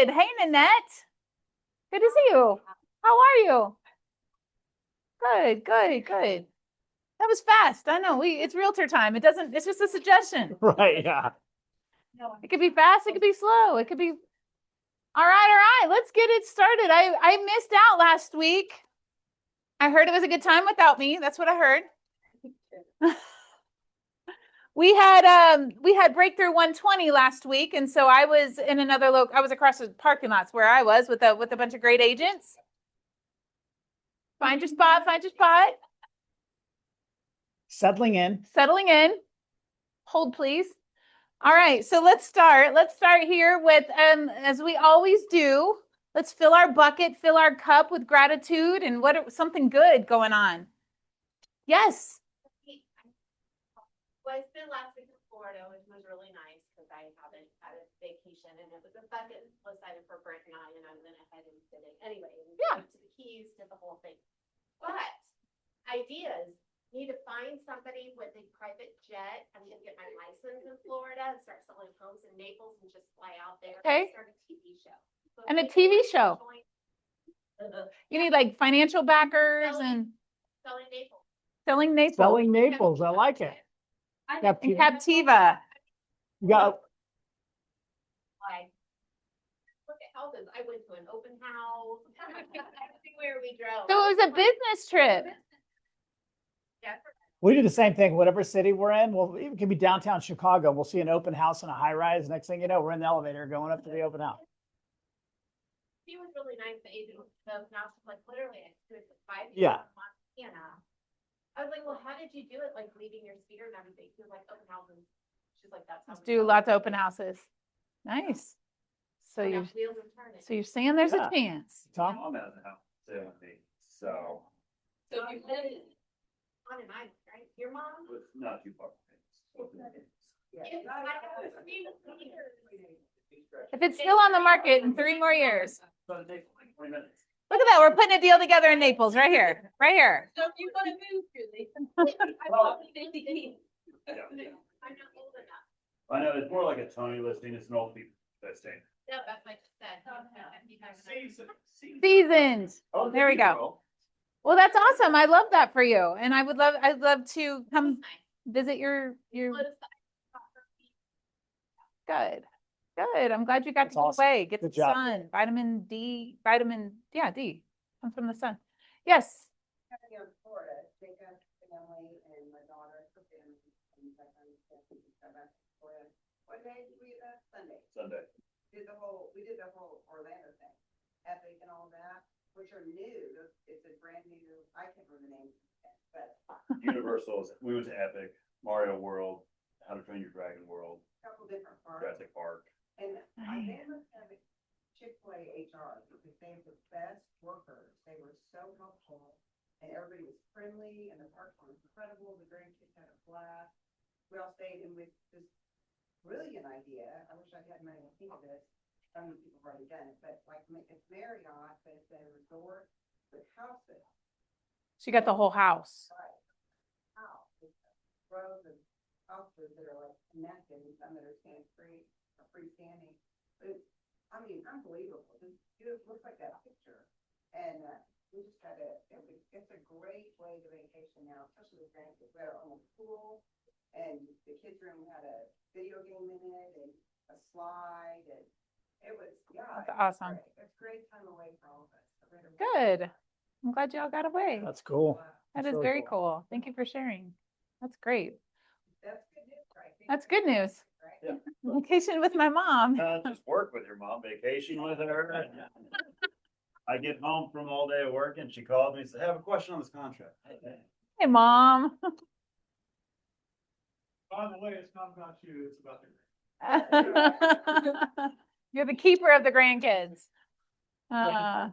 Good. Hey, Nanette. Good to see you. How are you? Good, good, good. That was fast. I know. It's realtor time. It's just a suggestion. Right, yeah. It could be fast, it could be slow, it could be all right. Let's get it started. I missed out last week. I heard it was a good time without me. That's what I heard. We had Breakthrough 120 last week, and so I was in another I was across the parking lots where I was with a bunch of great agents. Find your spot. Settling in. Settling in. Hold, please. All right, so let's start. Let's start here with, as we always do, let's fill our bucket, fill our cup with gratitude and something good going on. Yes. Well, I spent last week in Florida, which was really nice because I haven't had a vacation, and it was a bucket list item for Brent and I'm going to head and did it anyway. Yeah. To the Keys, did the whole thing. But ideas. Need to find somebody with a private jet. I'm gonna get my license in Florida and start selling homes in Naples and just fly out there. Okay. And start a TV show. So And a TV show. You need like financial backers and selling Naples. selling Naples. Selling Naples. I like it. And Captiva. You got Like, look at houses. I went to an open house. Everywhere we drove. So it was a business trip. we do the same thing, whatever city we're in. Well, it can be downtown Chicago. We'll see an open house and a high rise. Next thing you know, we're in the elevator going up to the open house. He was really nice. The agent was the house, like literally, I stood for 5 years. Yeah. In Montana. I was like, well, how did you do it? Like leaving your speaker and everything. He was like, open houses. She's like, that's how Let's we do it." lots of open houses. Nice. So Now you're wheels are turning. so you're saying there's Yeah. a chance. Tom? I'm out of the house, so So you live on an island, right? Your mom? it's not too far. Yes, I know. It's been years. If it's still on the market in 3 more years. So it takes like 20 minutes. Look at that. We're putting a deal together in Naples right here. Right here. So if you want to move, Julie. Yeah. I'm not old enough. I know, it's more like a Tony listing, it's an old people listing. No, that's what I just said. Seasoned. Oh, There we go. Well, that's awesome. I love that for you. And I'd love to come visit your good. Good. I'm glad you got That's to get awesome. away. Get Good the job. sun. Vitamin D. D comes from the sun. Yes. Here in Florida, Jacob, family, and my daughter, her family, and my son, back to Florida. What day did we, Sunday? Sunday. We did the whole Orlando thing, Epic and all that, which are new. It's a brand new, I can't remember the name, but Universal, we went to Epic, Mario World, How to Train Your Dragon World, a couple different parts. Jurassic Park. And I Nice. then looked at Chick-fil-A HR because they have the best workers. They were so helpful and everybody was friendly and the parks were incredible. The grandkids had a blast. We all stayed in with this brilliant idea. I wish I had money to think of this. Some people have already done it, but like it's Marriott, but it's a resort with houses. So you got the whole house. House, with rows of houses that are like connected and some that are free or freestanding. But it's, I mean, unbelievable. It looks like that picture. And we just had it's a great way to vacation now, especially with grandkids. We had our own pool and the kids' room had a video game in it and a slide and it was, That's awesome. It's a great time away for all of us. Good. I'm glad y'all got away. That's cool. That That's is really very cool. Thank you for sharing. That's great. That's good news, right? That's good news. Right? Vacation with my mom. Just work with your mom, vacation with her. I get home from all day of work and she called me and said, I have a question on this contract. Hey, mom. By the way, it's not about you, it's about the. You're the keeper of the grandkids. I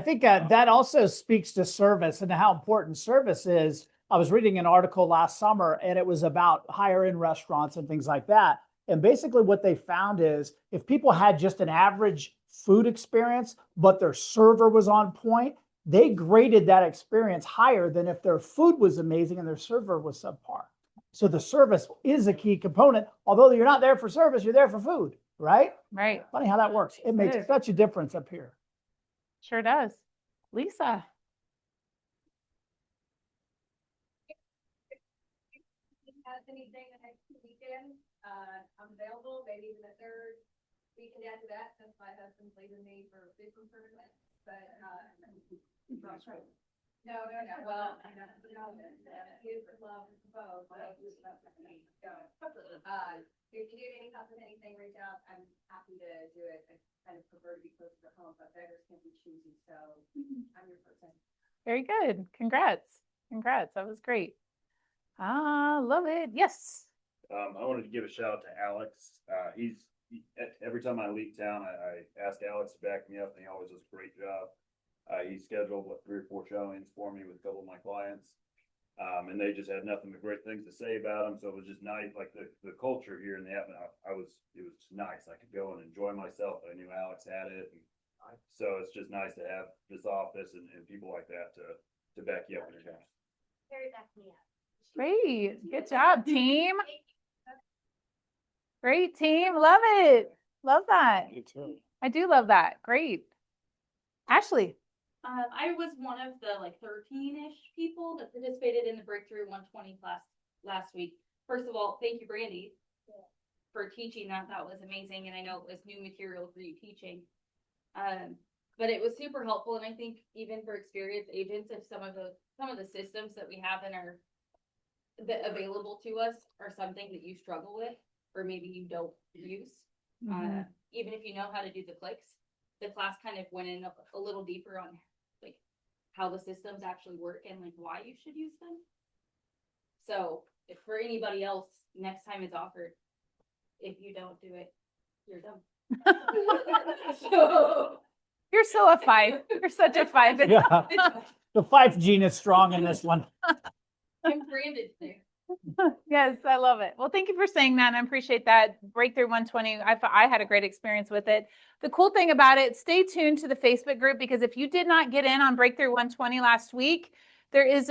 think that also speaks to service and how important service is. I was reading an article last summer and it was about higher end restaurants and things like that. And basically what they found is if people had just an average food experience, but their server was on point, they graded that experience higher than if their food was amazing and their server was subpar. So the service is a key component. Although you're not there for service, you're there for food. right? Right. Funny how that works. It makes is. such a difference up here. Sure does. Lisa. Has anything the next weekend, I'm available, maybe even the third weekend after that, since my husband's leaving me for a fishing tournament, but, no, well, his love is both, but it's not for me, so, if you need any help with anything, reach out, I'm happy to do it, I kind of prefer to be closer to home, but beggars can't be choosy, so I'm your person. Very good. Congrats. Congrats. That was great. Love it. Yes. I wanted to give a shout out to Alex. Every time I leave town, I ask Alex to back me up and he always does a great job. He scheduled 3 or 4 showings for me with a couple of my clients. And they just had nothing but great things to say about him. So it was just nice, like the culture here in the atmosphere. It was just nice. I could go and enjoy myself. I knew Alex had it. And so it's just nice to have this office and people like that to back you up in your job. Carry back me up. Great. Good job, team. Great team. Love it. Love that. Me too. I do love that. Great. Ashley. I was one of the like 13-ish people that participated in the Breakthrough 120 class last week. First of all, thank you, Brandy, for teaching that. That was amazing. And I know it was new material for you teaching. But it was super helpful. And I think even for experienced agents, if some of the systems that we have that available to us are something that you struggle with, or maybe you don't use, even if you know how to do the clicks, the class kind of went in a little deeper on like how the systems actually work and like why you should use them. So if for anybody else, next time it's offered, if you don't do it, you're dumb. So You're so a 5. You're such a 5. It's- Yeah. The 5 gene is strong in this one. I'm branded there. Yes, I love it. Well, thank you for saying that. And I appreciate that. Breakthrough 120. I had a great experience with it. The cool thing about it, stay tuned to the Facebook group, because if you did not get in on Breakthrough 120 last week, there is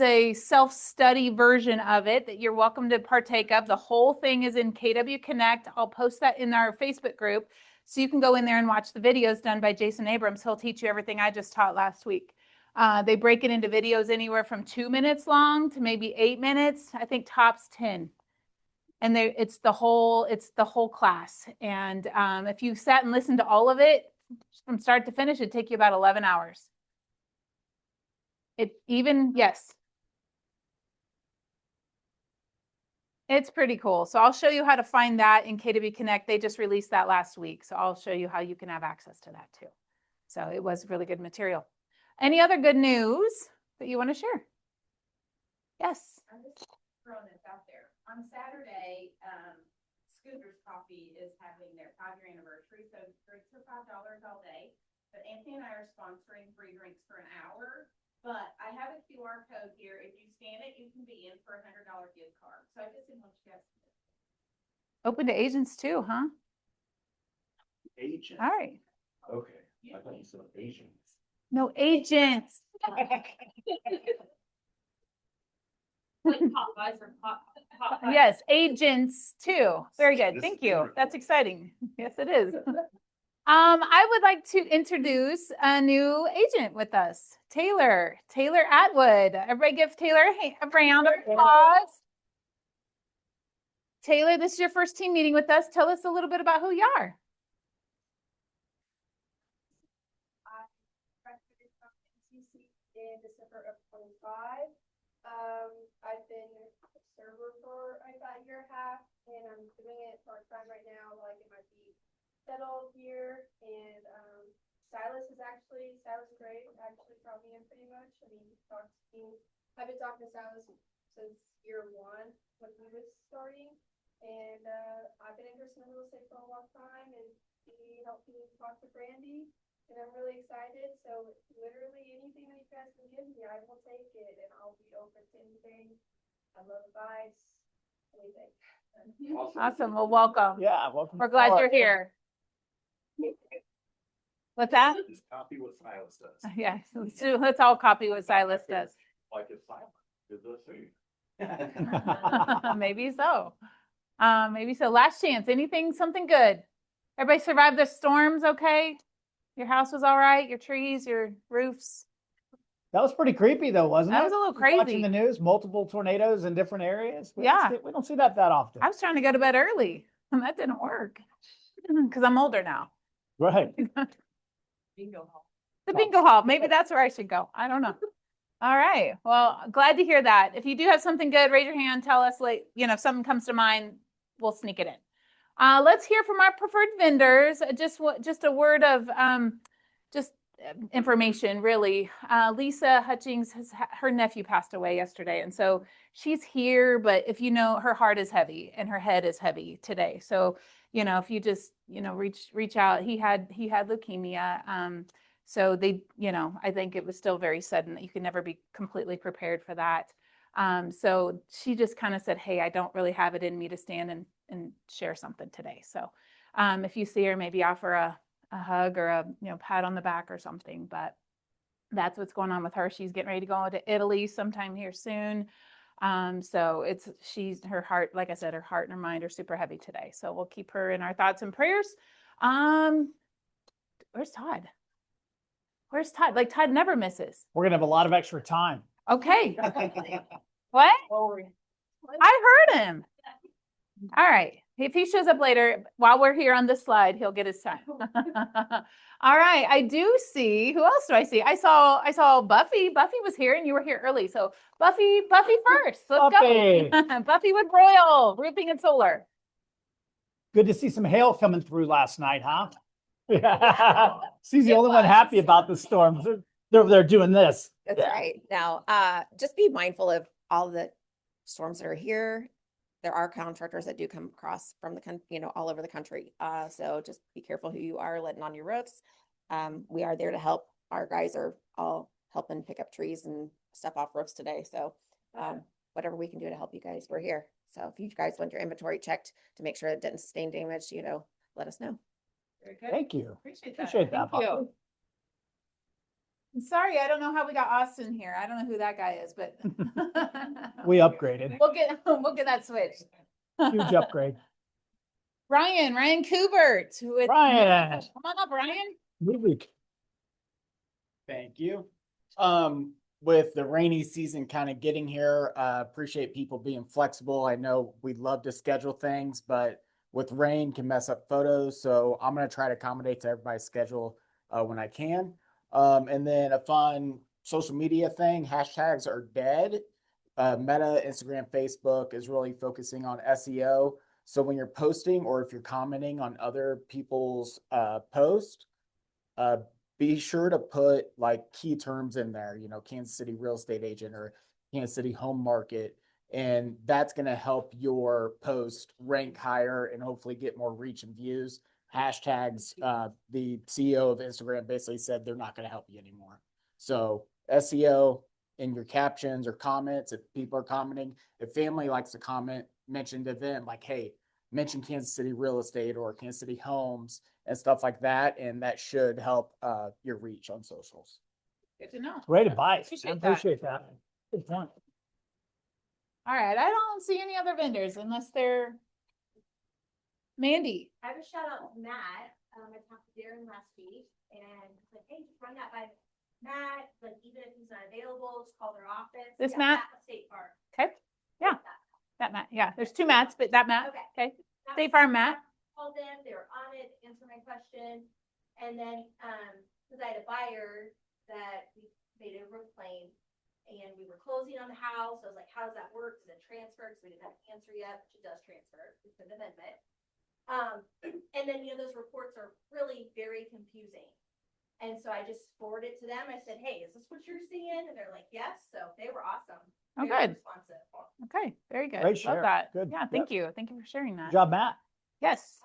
a self-study version of it that you're welcome to partake of. The whole thing is in KW Connect. I'll post that in our Facebook group so you can go in there and watch the videos done by Jason Abrams. He'll teach you everything I just taught last week. They break it into videos anywhere from 2 minutes long to maybe 8 minutes. I think tops 10. And it's the whole class. And if you sat and listened to all of it from start to finish, it'd take you about 11 hours. Yes. It's pretty cool. So I'll show you how to find that in KW Connect. They just released that last week. So I'll show you how you can have access to that too. So it was really good material. Any other good news that you want to share? Yes. I'm just throwing this out there. On Saturday, Scooters Coffee is having their 5-year anniversary, so drinks are $5 all day. But Anthony and I are sponsoring free drinks for an hour. But I have a QR code here. If you scan it, you can be in for a $100 gift card. So I just didn't want you guys to. Open to agents too, huh? Agent. All right. Okay. I thought you said agents. No agents. Like Popeyes or Popeyes. Yes, agents too. Very good. This Thank is you. different. That's exciting. Yes, it is. I would like to introduce a new agent with us, Taylor Atwood. Everybody give Taylor a round of applause. Taylor, this is your first team meeting with us. Tell us a little bit about who you are. In December of 25. I've been a server for about a year and a half, and I'm doing it part-time right now while I get my feet settled here. And Silas Gray actually brought me in pretty much. I mean, I've been talking to Silas since year 1 when he was starting. And I've been interested in real estate for a long time, and he helped me talk to Brandy. And I'm really excited. So literally anything that you guys can give me, I will take it, and I'll be open to anything. I love advice, anything. Awesome. Well, welcome. Yeah, welcome. We're glad you're here. What's that? Just copy what Silas does. Yes, let's all copy what Silas does. Like it's silent. Good to see. Maybe so. Maybe so. Last chance. Anything, something good? Everybody survived the storms okay? Your house was all right? Your trees, your roofs? That was pretty creepy though, wasn't it? That was a little Just watching crazy. the news, multiple tornadoes in different areas. Yeah. We don't see that often. I was trying to go to bed early and that didn't work because I'm older now. Right. Bingo hall. The bingo hall. Maybe that's where I should go. I don't know. All right. Well, glad to hear that. If you do have something good, raise your hand. Tell us, like, if something comes to mind, we'll sneak it in. Let's hear from our preferred vendors. Just a word of just information, really. Lisa Hutchings, her nephew passed away yesterday, and so she's here. But if her heart is heavy and her head is heavy today. So if you just reach out. He had leukemia. So I think it was still very sudden that you could never be completely prepared for that. So she just kind of said, hey, I don't really have it in me to stand and share something today. So if you see her, maybe offer a hug or a pat on the back or something. But that's what's going on with her. She's getting ready to go to Italy sometime here soon. So her heart, like I said, her heart and her mind are super heavy today. So we'll keep her in our thoughts and prayers. Where's Todd? Where's Todd? Like Todd never misses. We're gonna have a lot of extra time. Okay. What? I heard him. All right. If he shows up later, while we're here on this slide, he'll get his time. All right. I do see. Who else do I see? I saw Buffy. Buffy was here and you were here early. So Buffy first. Let's Buffy. go. Buffy with Royal Roofing and Solar. Good to see some hail coming through last night, huh? Yeah. She's the only one happy about the storms. They're doing this. That's right. Now, just be mindful of all the storms that are here. There are contractors that do come across from all over the country. So just be careful who you are letting on your roofs. We are there to help. Our guys are all helping pick up trees and stuff off roofs today. So whatever we can do to help you guys, we're here. So if you guys want your inventory checked to make sure it didn't sustain damage, let us know. Very good. Thank you. Appreciate Appreciate that. that, Thank Buffy. you. I'm sorry, I don't know how we got Austin here. I don't know who that guy is, but We upgraded. we'll get that switched. Huge upgrade. Ryan Kubert. Ryan. Come on up, Ryan. Week. Thank you. With the rainy season kind of getting here, appreciate people being flexible. I know we'd love to schedule things, but with rain can mess up photos. So I'm going to try to accommodate to everybody's schedule when I can. And then a fun social media thing, hashtags are dead. Meta, Instagram, Facebook is really focusing on SEO. So when you're posting or if you're commenting on other people's posts, be sure to put like key terms in there, Kansas City real estate agent or Kansas City home market. And that's going to help your post rank higher and hopefully get more reach and views. Hashtags, the CEO of Instagram basically said they're not going to help you anymore. So SEO in your captions or comments, if people are commenting, if family likes to comment, mention to them like, hey, mention Kansas City real estate or Kansas City homes and stuff like that. And that should help your reach on socials. Good to know. Great advice. Appreciate I appreciate that. Good point. All right. I don't see any other vendors unless they're Mandy. I have a shout out to Matt. I talked to Darren last week and he's like, hey, just run that by Matt. Like, even if he's not available, just call their office. This Yeah, Matt? with State Farm. Okay. Yeah. That Matt. Yeah. There's two Matts, but that Matt. Okay. Okay. That State was- Farm Matt. Called them, they were on it, answered my question. And then, cause I had a buyer that we made a roof claim and we were closing on the house. I was like, how does that work? Does it transfer? Cause we didn't have an answer yet, which it does transfer. It's an amendment. And then, those reports are really very confusing. And so I just forwarded to them. I said, hey, is this what you're seeing? And they're like, yes. So they were awesome. Oh, Very good. responsive. Okay. Very good. Great Love share. that. Good. Yeah. Thank you. Thank you for sharing that. Good job, Matt. Yes.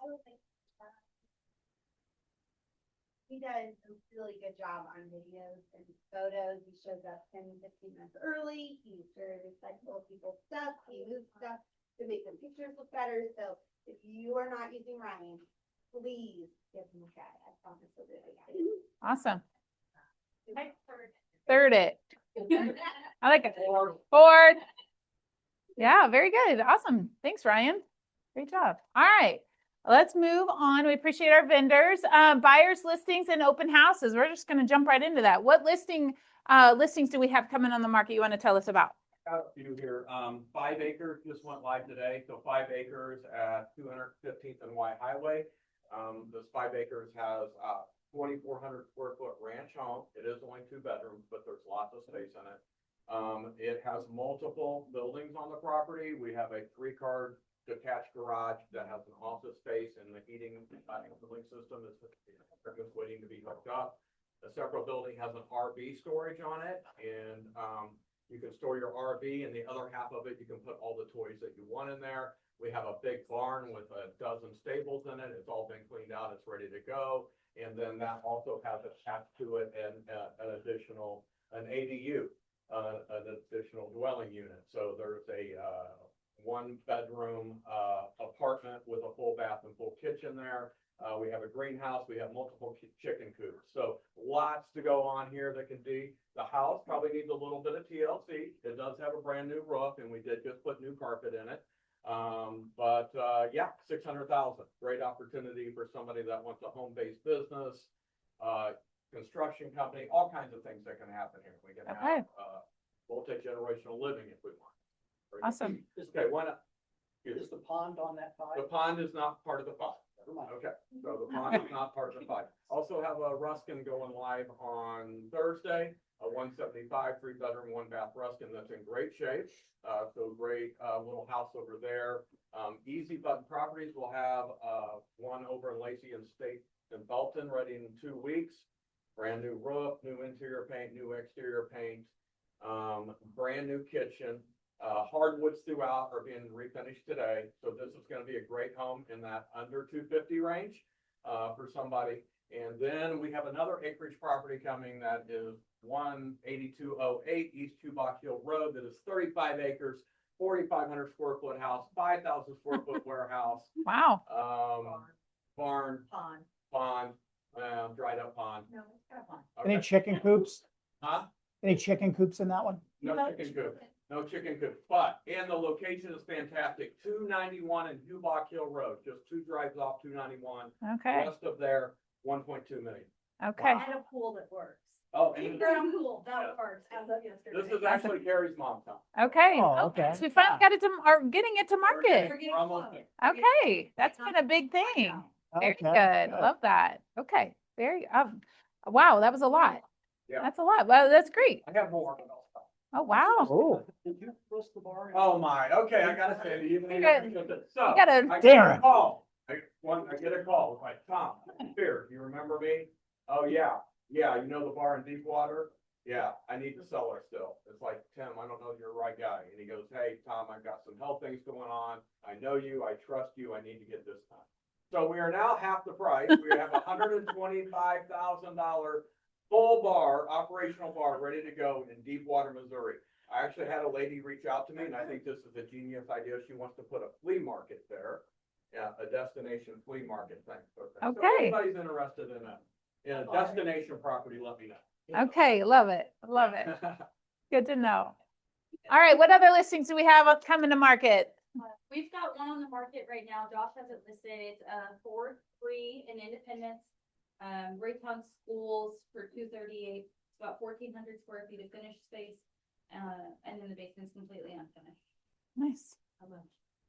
He does a really good job on videos and photos. He shows up 10, 15 minutes early. He's very respectful of people's stuff. He moves stuff to make the pictures look better. So if you are not using Ryan, please give him a try. I promise he'll do it. Awesome. I Third it. I like it. Ford. Yeah. Very good. Awesome. Thanks, Ryan. Great job. All right. Let's move on. We appreciate our vendors. Buyers listings and open houses. We're just going to jump right into that. What listings do we have coming on the market you want to tell us about? Got a few here. 5 acres just went live today. So 5 acres at 215th and Y Highway. This 5 acres has 2,400 square foot ranch home. It is only 2 bedrooms, but there's lots of space in it. It has multiple buildings on the property. We have a 3-car detached garage that has an office space, and the heating and cooling system is just waiting to be hooked up. The separate building has an RV storage on it, and you can store your RV, and the other half of it, you can put all the toys that you want in there. We have a big barn with a dozen stables in it. It's all been cleaned out. It's ready to go. And then that also has attached to it an ADU, an additional dwelling unit. So there's a 1-bedroom apartment with a full bath and full kitchen there. We have a greenhouse. We have multiple chicken coops. So lots to go on here that can be. The house probably needs a little bit of TLC. It does have a brand new roof, and we did just put new carpet in it. Yeah, 600,000. Great opportunity for somebody that wants a home-based business, construction company, all kinds of things that can happen here. We can have multi-generational living if we want. Awesome. Okay, why not? Is the pond on that The pond is not part of the 5. Okay, so the pond is not part of the 5. Also have a Ruskin going live on Thursday, a 175 3-bedroom, 1-bath Ruskin that's in great shape. So great little house over there. Easy Button Properties will have one over in Lacey and State in Belton ready in 2 weeks. Brand new roof, new interior paint, new exterior paint, brand new kitchen. Hardwoods throughout are being refinished today. So this is going to be a great home in that under 250 range for somebody. And then we have another acreage property coming that is 18208 East Chubach Hill Road that is 35 acres, 4,500 square foot house, 5,000 square foot warehouse. Wow. Barn, pond, dried up pond. No, it's got a pond. Any Okay. chicken coops? Huh? Any chicken coops in that one? No chicken coop. No chicken coop, but, and the location is fantastic, 291 and Chubach Hill Road, just 2 drives off 291. Okay. West of there, 1.2 million. Okay. And a pool that works. Oh, Big and ground pool, that works, as of yesterday. this is actually Carrie's mom's house. Okay. Oh, okay. So we finally got it to, are getting it to market. We're getting We're almost close. there. Okay. That's been a big thing. Very Okay, good. Love that. Okay. Very, wow, that was a lot. Yeah. That's a lot. Well, that's great. I have more. Oh, wow. Oh, Oh my, okay, I gotta say, you You gotta- so. you gotta- I get Darren. a call. I get a call, it's like, Tom, here, you remember me? Oh, yeah, you know the bar in Deepwater? Yeah, I need the cellar still. It's like, Tim, I don't know if you're the right guy. And he goes, hey, Tom, I've got some health things going on. I know you, I trust you, I need to get this done. So we are now half the price. We have $125,000 full bar, operational bar, ready to go in Deepwater, Missouri. I actually had a lady reach out to me, and I think this is a genius idea. She wants to put a flea market there. Yeah, a destination flea market thing. So if Okay. anybody's interested in a destination property, let me know. Okay. Love it. Love it. Good to know. All right. What other listings do we have coming to market? We've got one on the market right now. Josh has it listed. It's 4-3 in Independence. Raytown Schools for 238. It's about 1,400 square feet of finished space. And then the basement's completely unfinished. Nice.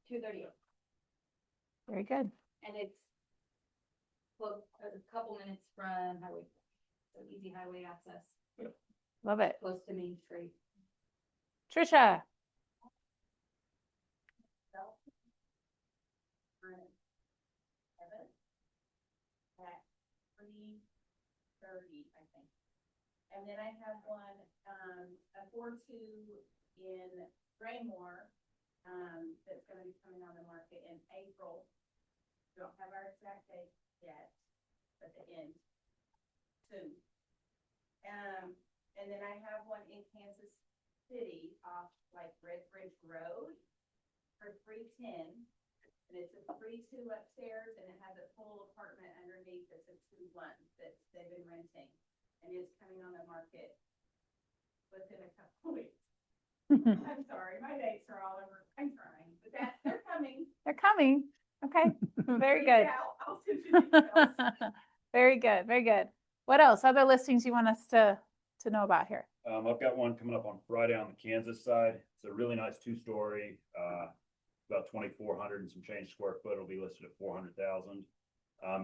238. Very good. And it's well, a couple minutes from highway. So easy highway access, Love it. close to Main Street. Trisha. At 3:30, I think. And then I have one, a 4-2 in Raymore, that's gonna be coming on the market in April. Don't have our exact date yet, but the end soon. And then I have one in Kansas City off like Red Bridge Road for 310. And it's a 3-2 upstairs and it has a full apartment underneath. It's a 2-1 that they've been renting. And it's coming on the market within a couple weeks. I'm sorry, my dates are all over. I'm trying, but they're coming. They're coming. Okay, very good. Yeah, I'll send you details. Very good, very good. What else? Other listings you want us to know about here? I've got one coming up on Friday on the Kansas side. It's a really nice two-story, about 2,400 and some change square foot. It'll be listed at 400,000.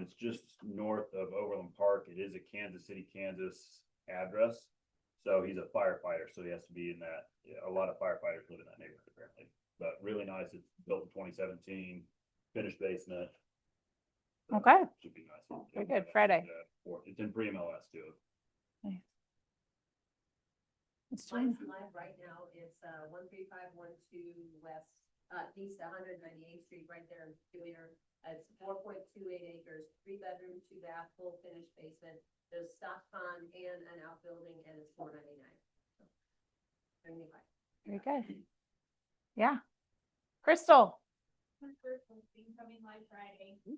It's just north of Overland Park. It is a Kansas City, Kansas address. So he's a firefighter, so he has to be in that. A lot of firefighters live in that neighborhood apparently, but really nice. It's built in 2017, finished basement. So Okay. Should be nice. Very good. Friday. It's in pre-MLS too. It's June. Mine's live right now. It's 13512 West, East 198th Street, right there in Juilliard. It's 4.28 acres, 3 bedroom, 2 bath, full finished basement. There's stock pond and an outbuilding, and it's $499. Very good. Yeah. Crystal. My first listing coming live Friday. Yeah.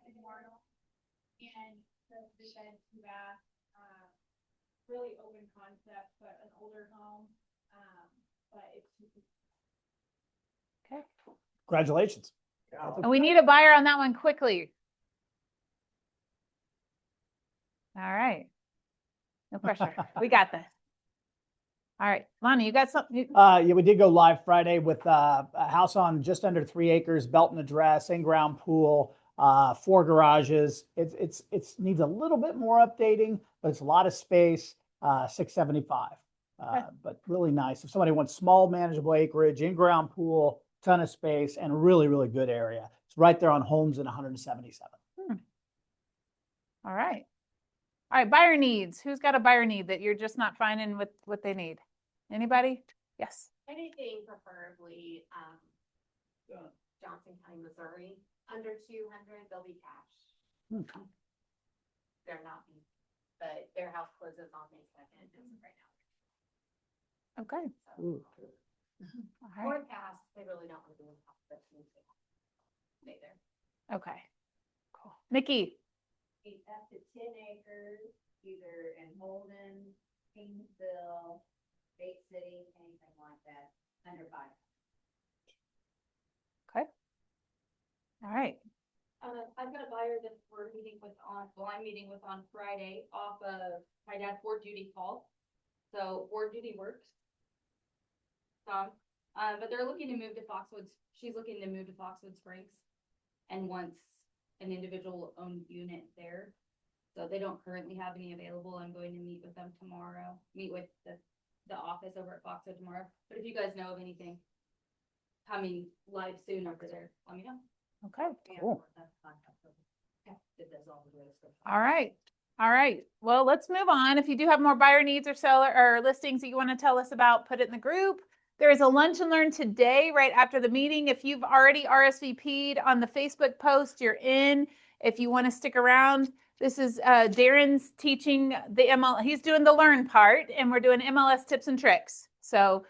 Tomorrow. And the bed, 2 bath, really open concept, but an older home. But it's Okay. Congratulations. And we need a buyer on that one quickly. All right. No pressure. We got this. All right. Lonnie, you got something? Yeah, we did go live Friday with a house on just under 3 acres, Belton address, in-ground pool, 4 garages. It needs a little bit more updating, but it's a lot of space, 675. But really nice. If somebody wants small, manageable acreage, in-ground pool, ton of space, and really, really good area. It's right there on Holmes and 177. All right. All right. Buyer needs. Who's got a buyer need that you're just not finding what they need? Anybody? Yes. Anything preferably, Johnson County, Missouri, under 200, they'll be cash. They're not, but their house closes on May 2nd, right now. Okay. So, Ooh. All right. or cash, they really don't want to do it. But stay there. Okay. Cool. Nikki. Up to 10 acres, either in Holden, Kingsville, Bay City, anything like that, under 5. Okay. All right. I've got a buyer that we're meeting with I'm meeting with on Friday off of my dad's board duty call. So board duty works. But they're looking to move to Foxwoods. She's looking to move to Foxwood Springs and wants an individual owned unit there. So they don't currently have any available. I'm going to meet with them tomorrow, meet with the office over at Foxwood tomorrow. But if you guys know of anything coming live soon over there, let me know. Okay. Cool. All right. All right. Well, let's move on. If you do have more buyer needs or seller or listings that you want to tell us about, put it in the group. There is a lunch and learn today, right after the meeting. If you've already RSVP'd on the Facebook post, you're in. If you want to stick around, this is Darren's teaching the MLS. He's doing the learn part, and we're doing MLS tips and tricks. So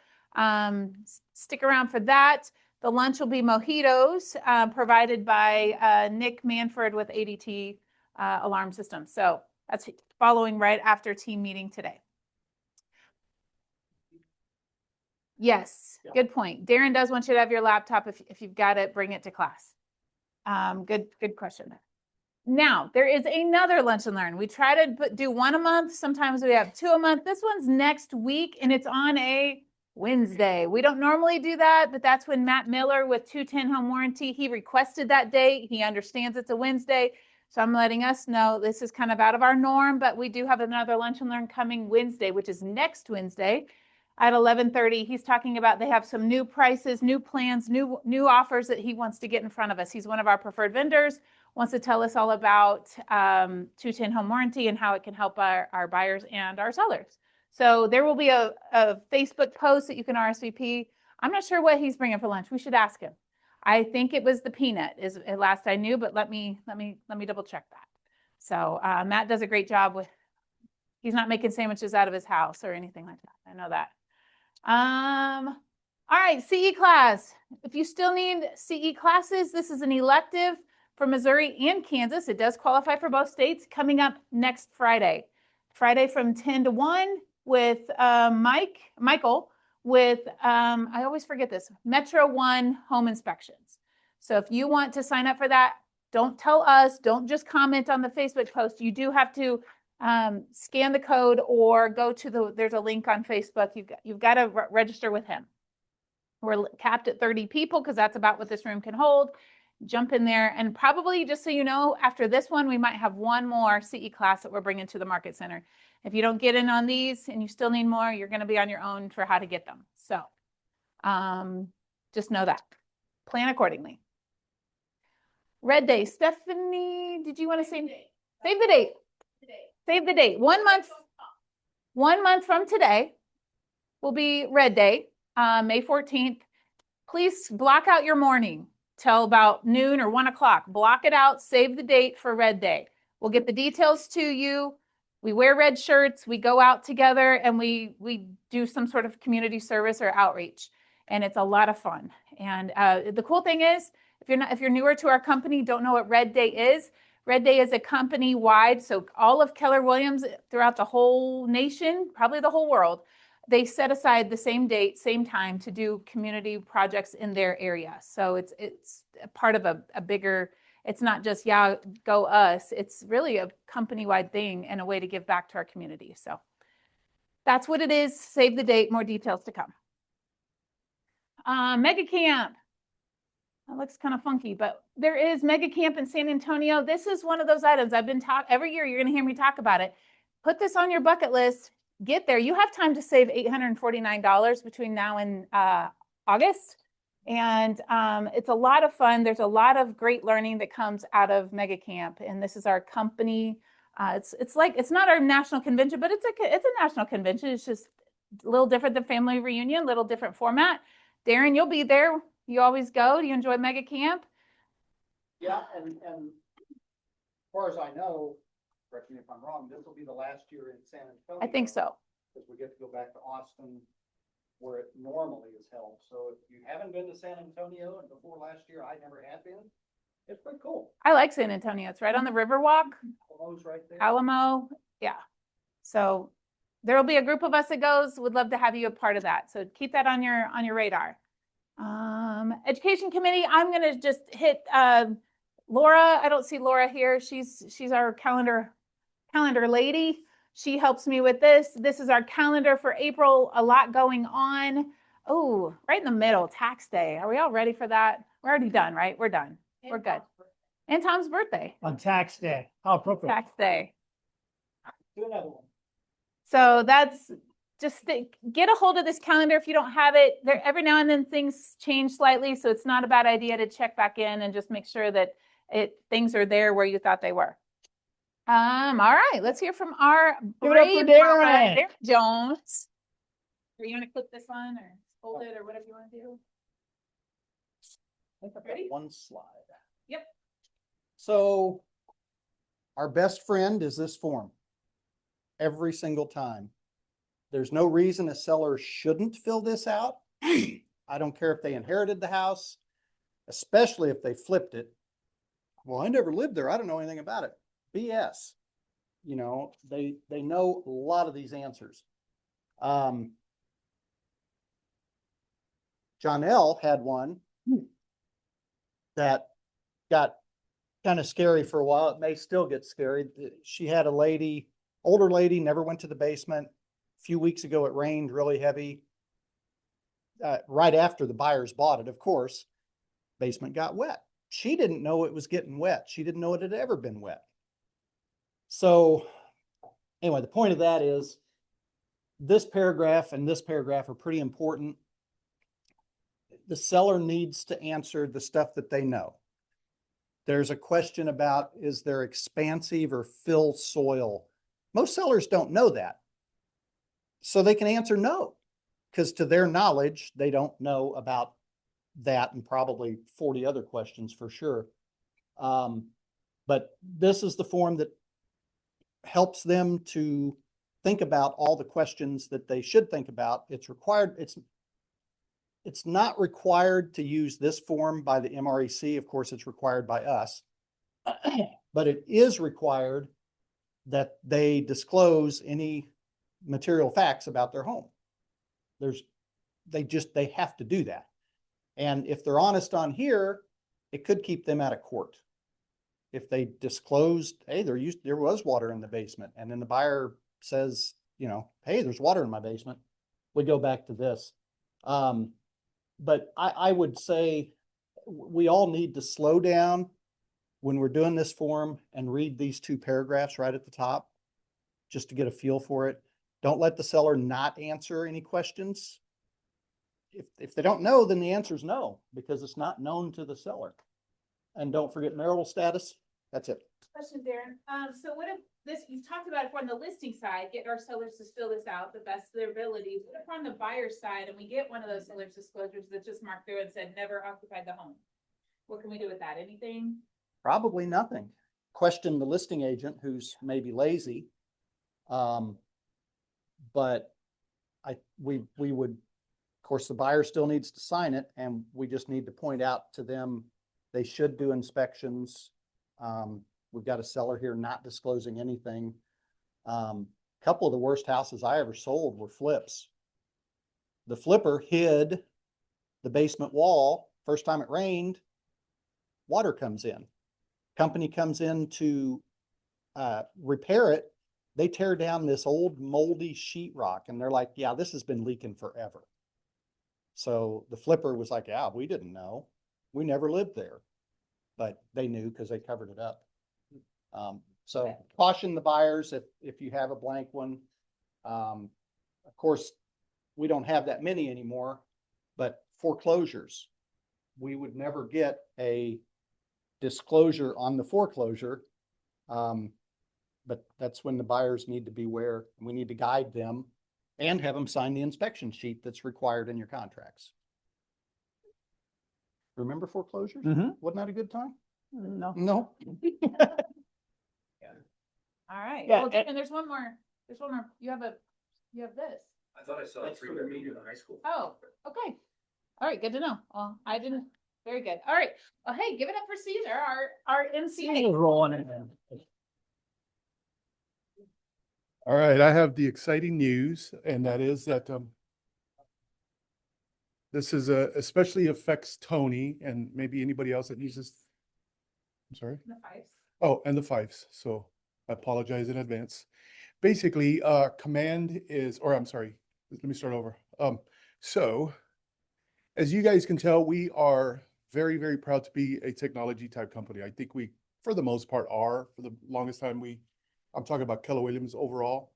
stick around for that. The lunch will be mojitos provided by Nick Manford with ADT Alarm Systems. So that's following right after team meeting today. Yes, good point. Darren does want you to have your laptop. If you've got it, bring it to class. Good question. Now, there is another lunch and learn. We try to do one a month. Sometimes we have 2 a month. This one's next week, and it's on a Wednesday. We don't normally do that, but that's when Matt Miller with 210 Home Warranty, he requested that date. He understands it's a Wednesday. So I'm letting us know this is kind of out of our norm, but we do have another lunch and learn coming Wednesday, which is next Wednesday at 11:30. He's talking about they have some new prices, new plans, new offers that he wants to get in front of us. He's one of our preferred vendors, wants to tell us all about 210 Home Warranty and how it can help our buyers and our sellers. So there will be a Facebook post that you can RSVP. I'm not sure what he's bringing for lunch. We should ask him. I think it was the peanut is last I knew, but let me double check that. So Matt does a great job with, he's not making sandwiches out of his house or anything like that. I know that. All right, CE class. If you still need CE classes, this is an elective for Missouri and Kansas. It does qualify for both states, coming up next Friday. Friday from 10 to 1 with Michael with, I always forget this, Metro One Home Inspections. So if you want to sign up for that, don't tell us, don't just comment on the Facebook post. You do have to scan the code or go to there's a link on Facebook. You've got to register with him. We're capped at 30 people because that's about what this room can hold. Jump in there, and probably, just so you know, after this one, we might have one more CE class that we're bringing to the Market Center. If you don't get in on these and you still need more, you're going to be on your own for how to get them. So just know that. Plan accordingly. Red Day. Stephanie, did you want to say? Save the date. Save the date. 1 month. 1 month from today will be Red Day, May 14th. Please block out your morning till about noon or 1 o'clock. Block it out. Save the date for Red Day. We'll get the details to you. We wear red shirts. We go out together and we do some sort of community service or outreach, and it's a lot of fun. And the cool thing is, if you're newer to our company, don't know what Red Day is. Red Day is a company-wide, so all of Keller Williams throughout the whole nation, probably the whole world, they set aside the same date, same time to do community projects in their area. So it's a part of a bigger, it's not just, yeah, go us. It's really a company-wide thing and a way to give back to our community. So that's what it is. Save the date, more details to come. Mega Camp. That looks kind of funky, but there is Mega Camp in San Antonio. This is one of those items I've been every year you're going to hear me talk about it. Put this on your bucket list. Get there. You have time to save $849 between now and August. And it's a lot of fun. There's a lot of great learning that comes out of Mega Camp. And this is our company. It's not our national convention, but it's a national convention. It's just a little different than family reunion, a little different format. Darren, you'll be there. You always go. Do you enjoy Mega Camp? Yeah, and as far as I know, correct me if I'm wrong, this will be the last year in San Antonio. I think so. Because we get to go back to Austin where it normally is held. So if you haven't been to San Antonio, and before last year, I never had been, it's pretty cool. I like San Antonio. It's right on the Riverwalk. Alamo's right there. Alamo. Yeah. So there will be a group of us that goes. Would love to have you a part of that. So keep that on your radar. Education committee, I'm going to just hit Laura. I don't see Laura here. She's our calendar lady. She helps me with this. This is our calendar for April. A lot going on. Oh, right in the middle, tax day. Are we all ready for that? We're already done, right? We're done. We're good. And Tom's birthday. On tax day. How appropriate. Tax day. Do another one. So that's just get a hold of this calendar if you don't have it. There, every now and then things change slightly, so it's not a bad idea to check back in and just make sure that things are there where you thought they were. All right, let's hear from our brave Darren Jones. Are you gonna clip this on or hold it or whatever you want to do? I think I've got Ready? one slide. Yep. So our best friend is this form. Every single time. There's no reason a seller shouldn't fill this out. I don't care if they inherited the house, especially if they flipped it. Well, I never lived there. I don't know anything about it. BS. You know, they know a lot of these answers. John L. had one that got kind of scary for a while. It may still get scary. She had a lady, older lady, never went to the basement. A few weeks ago, it rained really heavy. Right after the buyers bought it, of course, basement got wet. She didn't know it was getting wet. She didn't know it had ever been wet. So anyway, the point of that is this paragraph and this paragraph are pretty important. The seller needs to answer the stuff that they know. There's a question about, is there expansive or fill soil? Most sellers don't know that. So they can answer no, because to their knowledge, they don't know about that and probably 40 other questions for sure. But this is the form that helps them to think about all the questions that they should think about. It's required. It's not required to use this form by the MREC. Of course, it's required by us, but it is required that they disclose any material facts about their home. They have to do that. And if they're honest on here, it could keep them out of court. If they disclosed, hey, there was water in the basement, and then the buyer says, you know, hey, there's water in my basement, we go back to this. But I would say we all need to slow down when we're doing this form and read these 2 paragraphs right at the top, just to get a feel for it. Don't let the seller not answer any questions. If they don't know, then the answer is no, because it's not known to the seller. And don't forget marital status. That's it. Question, Darren. So what if this, you've talked about it on the listing side, get our sellers to fill this out the best of their ability. What if on the buyer side and we get one of those seller's disclosures that just marked through and said never occupied the home? What can we do with that? Anything? Probably nothing. Question the listing agent who's maybe lazy. But we would, of course, the buyer still needs to sign it, and we just need to point out to them, they should do inspections. We've got a seller here not disclosing anything. Couple of the worst houses I ever sold were flips. The flipper hid the basement wall. First time it rained, water comes in. Company comes in to repair it. They tear down this old moldy sheetrock, and they're like, yeah, this has been leaking forever. So the flipper was like, yeah, we didn't know. We never lived there. But they knew because they covered it up. So caution the buyers if you have a blank one. Of course, we don't have that many anymore, but foreclosures, we would never get a disclosure on the foreclosure. But that's when the buyers need to beware. We need to guide them and have them sign the inspection sheet that's required in your contracts. Remember foreclosures? Wasn't that a good time? No. No. All right. Yeah, Well, and- and there's one more. There's one more. You have this. I thought I saw That's for the meeting in high school. Oh, okay. All right. Good to know. Well, I didn't. Very good. All right. Well, hey, give it up for Caesar, our MCA. Rolling it in. All right, I have the exciting news, and that is that this is especially affects Tony and maybe anybody else that uses. I'm sorry. The fives. Oh, and the fives. So I apologize in advance. Basically, command is, or I'm sorry, let me start over. So as you guys can tell, we are very, very proud to be a technology type company. I think we, for the most part, are. For the longest time, I'm talking about Keller Williams overall.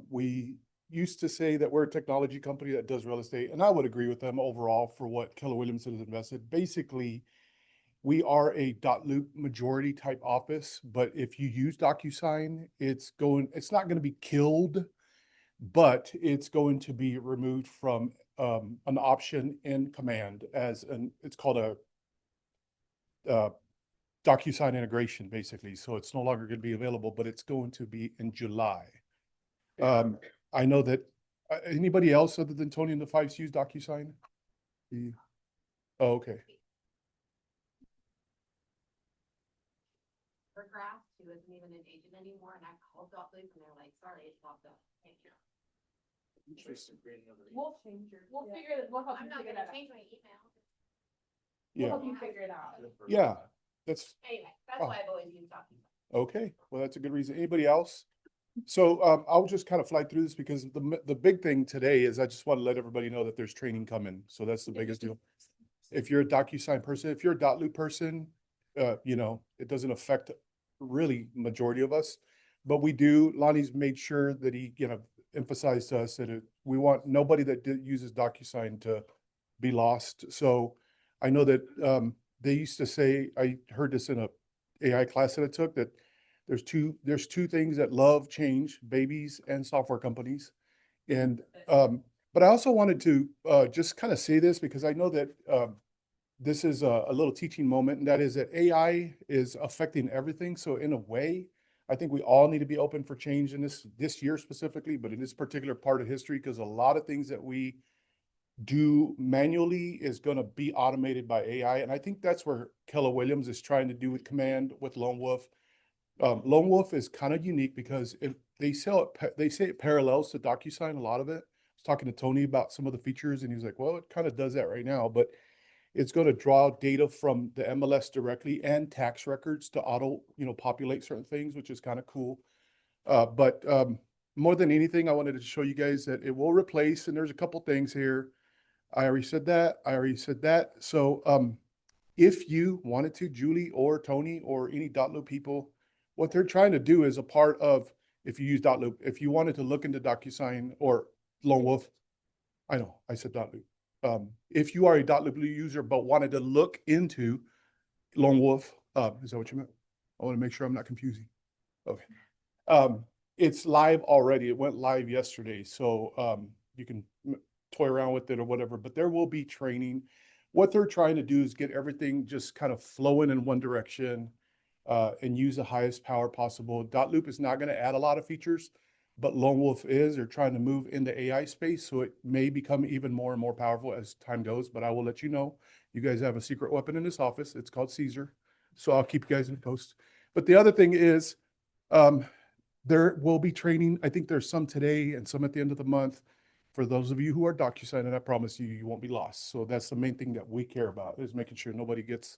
We used to say that we're a technology company that does real estate, and I would agree with them overall for what Keller Williams has invested. Basically, we are a .loop majority type office, but if you use DocuSign, it's not going to be killed, but it's going to be removed from an option in Command it's called a DocuSign integration, basically. So it's no longer going to be available, but it's going to be in July. I know that anybody else other than Tony and the Fives use DocuSign? Oh, okay. For Graff, who isn't even an agent anymore, and I called Dotloop and they're like, sorry, it's locked up. Thank you. We'll figure it. We'll help I'm you not figure gonna that out. change my email. We'll Yeah, help you figure it out. yeah, that's Anyway, that's Oh. why I've always used DocuSign. okay. Well, that's a good reason. Anybody else? So I'll just kind of fly through this because the big thing today is I just want to let everybody know that there's training coming. So that's the biggest deal. If you're a DocuSign person, if you're a .loop person, it doesn't affect really majority of us, but we do. Lonnie's made sure that he, emphasized to us that we want nobody that uses DocuSign to be lost. So I know that they used to say, I heard this in a AI class that I took, that there's two things that love change: babies and software companies. And but I also wanted to just kind of say this because I know that this is a little teaching moment, and that is that AI is affecting everything. So in a way, I think we all need to be open for change in this year specifically, but in this particular part of history, because a lot of things that we do manually is going to be automated by AI. And I think that's where Keller Williams is trying to do with Command, with Lone Wolf. Lone Wolf is kind of unique because they say it parallels to DocuSign, a lot of it. I was talking to Tony about some of the features, and he was like, well, it kind of does that right now. But It's going to draw data from the MLS directly and tax records to auto, populate certain things, which is kind of cool. But more than anything, I wanted to show you guys that it will replace, and there's a couple things here. I already said that. So if you wanted to, Julie or Tony or any dotloop people, what they're trying to do is a part of, if you use dotloop, if you wanted to look into DocuSign or Lone Wolf, I know, I said dotloop. If you are a dotloop user but wanted to look into Lone Wolf, is that what you meant? I want to make sure I'm not confusing. Okay. It's live already. It went live yesterday. So you can toy around with it or whatever, but there will be training. What they're trying to do is get everything just kind of flowing in one direction and use the highest power possible. Dotloop is not going to add a lot of features, but Lone Wolf is. They're trying to move in the AI space, so it may become even more and more powerful as time goes, but I will let you know. You guys have a secret weapon in this office. It's called Caesar, so I'll keep you guys in post. But the other thing is, there will be training. I think there's some today and some at the end of the month for those of you who are DocuSign, and I promise you, you won't be lost. So that's the main thing that we care about, is making sure nobody gets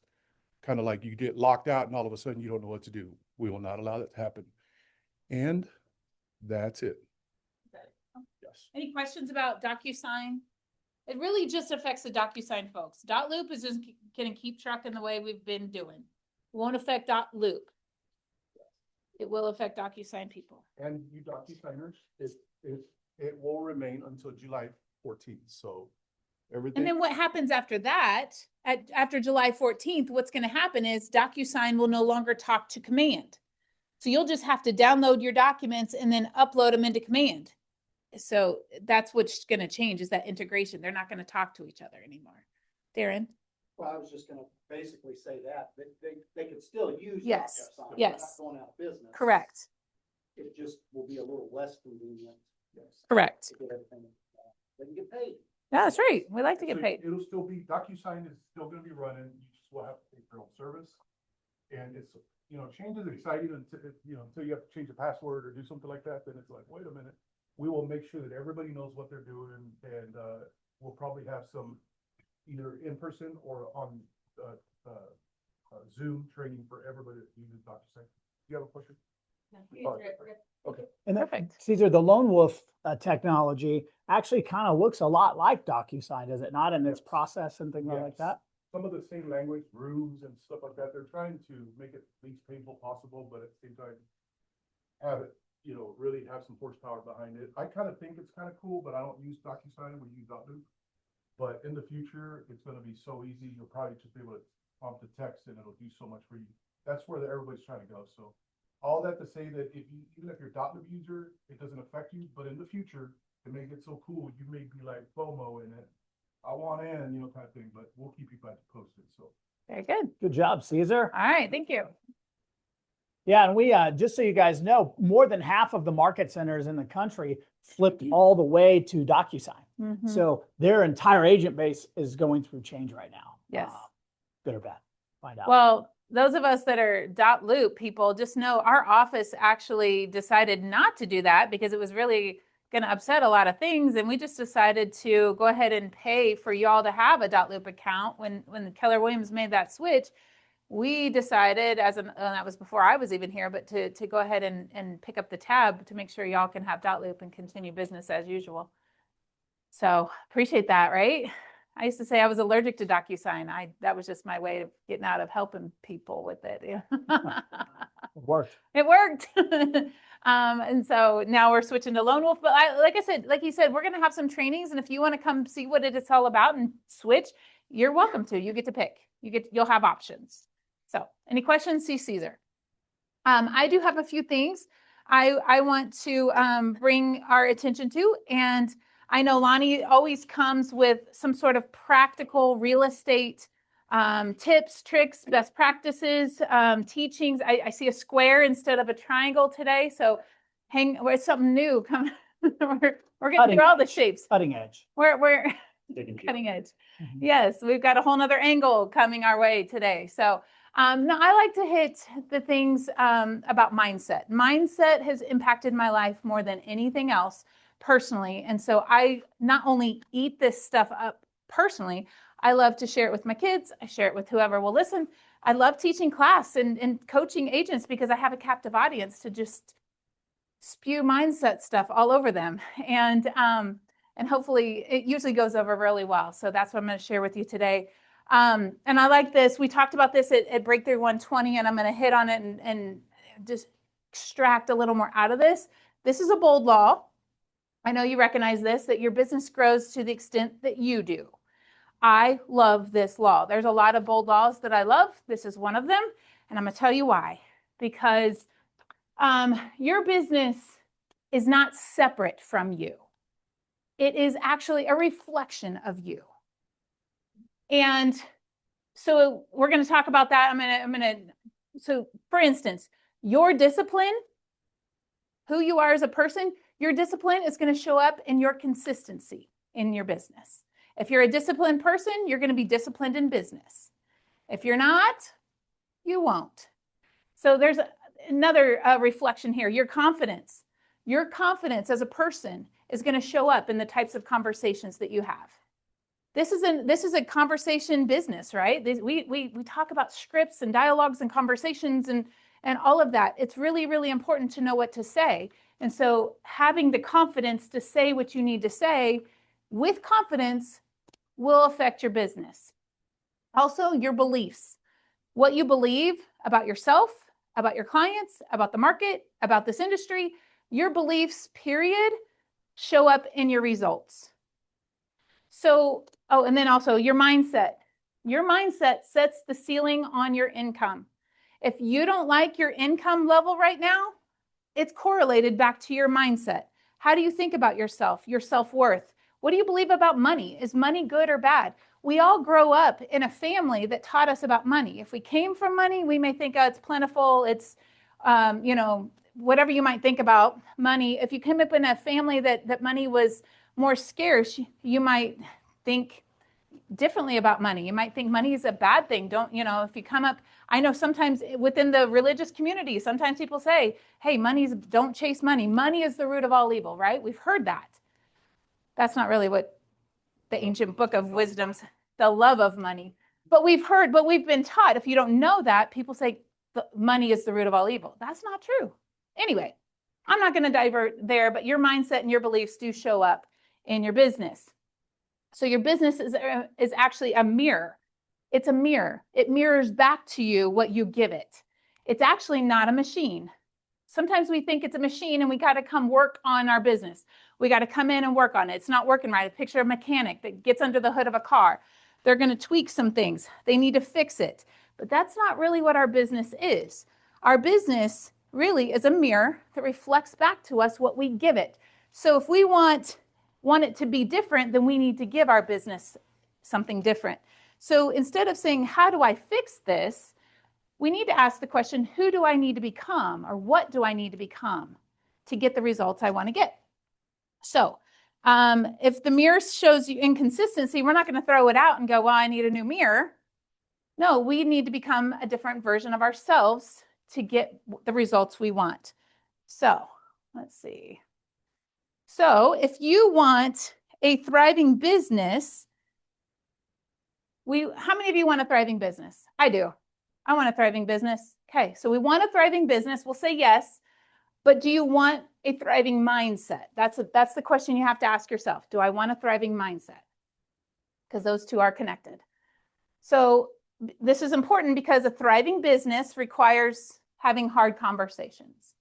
kind of like you get locked out and all of a sudden you don't know what to do. We will not allow that to happen. And that's it. Yes. Any questions about DocuSign? It really just affects the DocuSign folks. Dotloop is just going to keep trucking the way we've been doing. It won't affect Dotloop. It will affect DocuSign people. And you DocuSigners, it will remain until July 14th. So everything. And then what happens after that, after July 14th, what's going to happen is DocuSign will no longer talk to Command. So you'll just have to download your documents and then upload them into Command. So that's what's going to change, is that integration. They're not going to talk to each other anymore. Darren? Well, I was just gonna basically say that they could still use. Yes, DocuSign. They're yes. not going out of business. Correct. It just will be a little less convenient. Correct. To get everything, they can get paid. Yeah, that's right. We like to get So paid. It'll still be, DocuSign is still gonna be running, you just will have to pay for your own service. And it's, change is exciting until, until you have to change a password or do something like that, then it's like, wait a minute. We will make sure that everybody knows what they're doing, and we'll probably have some either in person or on Zoom training for everybody that uses DocuSign. Do you have a question? Okay. And Perfect. Caesar, the Lone Wolf technology actually kind of looks a lot like DocuSign, does it not, in its process and things like Yes. that? Some of the same language, rules and stuff like that. They're trying to make it least painful possible, but at the same time, have it, really have some horsepower behind it. I kind of think it's kind of cool, but I don't use DocuSign. We use Dotloop. But in the future, it's going to be so easy. You'll probably just be able to prompt the text and it'll do so much for you. That's where everybody's trying to go. So all that to say that even if you're a Dotloop user, it doesn't affect you. But in the future, it may get so cool, you may be like FOMO in it. I want in, kind of thing. But we'll keep you guys posted. So Very good. Good job, Caesar. All right. Thank you. Yeah, and we just so you guys know, more than half of the market centers in the country flipped all the way to DocuSign. Mhm. So their entire agent base is going through change right now. Yes. Good or bad? Find out. Well, those of us that are Dotloop people, just know our office actually decided not to do that because it was really going to upset a lot of things. And we just decided to go ahead and pay for y'all to have a Dotloop account. When Keller Williams made that switch, we decided, that was before I was even here, but to go ahead and pick up the tab to make sure y'all can have Dotloop and continue business as usual. So appreciate that, right? I used to say I was allergic to DocuSign. That was just my way of getting out of helping people with it. It worked. It worked. And so now we're switching to Lone Wolf. But like you said, we're going to have some trainings. And if you want to come see what it's all about and switch, you're welcome to. You get to pick. You'll have options. So any questions? See Caesar. I do have a few things I want to bring our attention to. And I know Lonnie always comes with some sort of practical real estate tips, tricks, best practices, teachings. I see a square instead of a triangle today. So where's something new coming? we're getting through all the shapes. Cutting edge. We're cutting edge. Mhm. Yes, we've got a whole nother angle coming our way today. So no, I like to hit the things about mindset. Mindset has impacted my life more than anything else personally. And so I not only eat this stuff up personally, I love to share it with my kids. I share it with whoever will listen. I love teaching class and coaching agents because I have a captive audience to just spew mindset stuff all over them. And hopefully it usually goes over really well. So that's what I'm going to share with you today. And I like this. We talked about this at Breakthrough 120, and I'm going to hit on it and just extract a little more out of this. This is a bold law. I know you recognize this, that your business grows to the extent that you do. I love this law. There's a lot of bold laws that I love. This is one of them. And I'm going to tell you why. Because your business is not separate from you. It is actually a reflection of you. And so we're going to talk about that. So for instance, your discipline, who you are as a person, your discipline is going to show up in your consistency in your business. If you're a disciplined person, you're going to be disciplined in business. If you're not, you won't. So there's another reflection here. Your confidence as a person is going to show up in the types of conversations that you have. This is a conversation business, right? We talk about scripts and dialogues and conversations and all of that. It's really, really important to know what to say. And so having the confidence to say what you need to say with confidence will affect your business. Also, your beliefs, what you believe about yourself, about your clients, about the market, about this industry, your beliefs, period, show up in your results. So, and then also your mindset. Your mindset sets the ceiling on your income. If you don't like your income level right now, it's correlated back to your mindset. How do you think about yourself, your self-worth? What do you believe about money? Is money good or bad? We all grow up in a family that taught us about money. If we came from money, we may think, oh, it's plentiful. It's, whatever you might think about money. If you came up in a family that money was more scarce, you might think differently about money. You might think money is a bad thing. If you come up, I know sometimes within the religious community, sometimes people say, hey, don't chase money. Money is the root of all evil, right? We've heard that. That's not really what the ancient book of wisdom's, the love of money. But we've been taught, if you don't know that, people say money is the root of all evil. That's not true. Anyway, I'm not going to divert there, but your mindset and your beliefs do show up in your business. So your business is actually a mirror. It's a mirror. It mirrors back to you what you give it. It's actually not a machine. Sometimes we think it's a machine and we got to come work on our business. We got to come in and work on it. It's not working right. A picture of a mechanic that gets under the hood of a car. They're going to tweak some things. They need to fix it. But that's not really what our business is. Our business really is a mirror that reflects back to us what we give it. So if we want it to be different, then we need to give our business something different. So instead of saying, how do I fix this? We need to ask the question, who do I need to become, or what do I need to become to get the results I want to get? So if the mirror shows you inconsistency, we're not going to throw it out and go, well, I need a new mirror. No, we need to become a different version of ourselves to get the results we want. So let's see. So if you want a thriving business, how many of you want a thriving business? I do. I want a thriving business. Okay, so we want a thriving business. We'll say yes, but do you want a thriving mindset? That's the question you have to ask yourself. Do I want a thriving mindset? Because those two are connected. So this is important because a thriving business requires having hard conversations.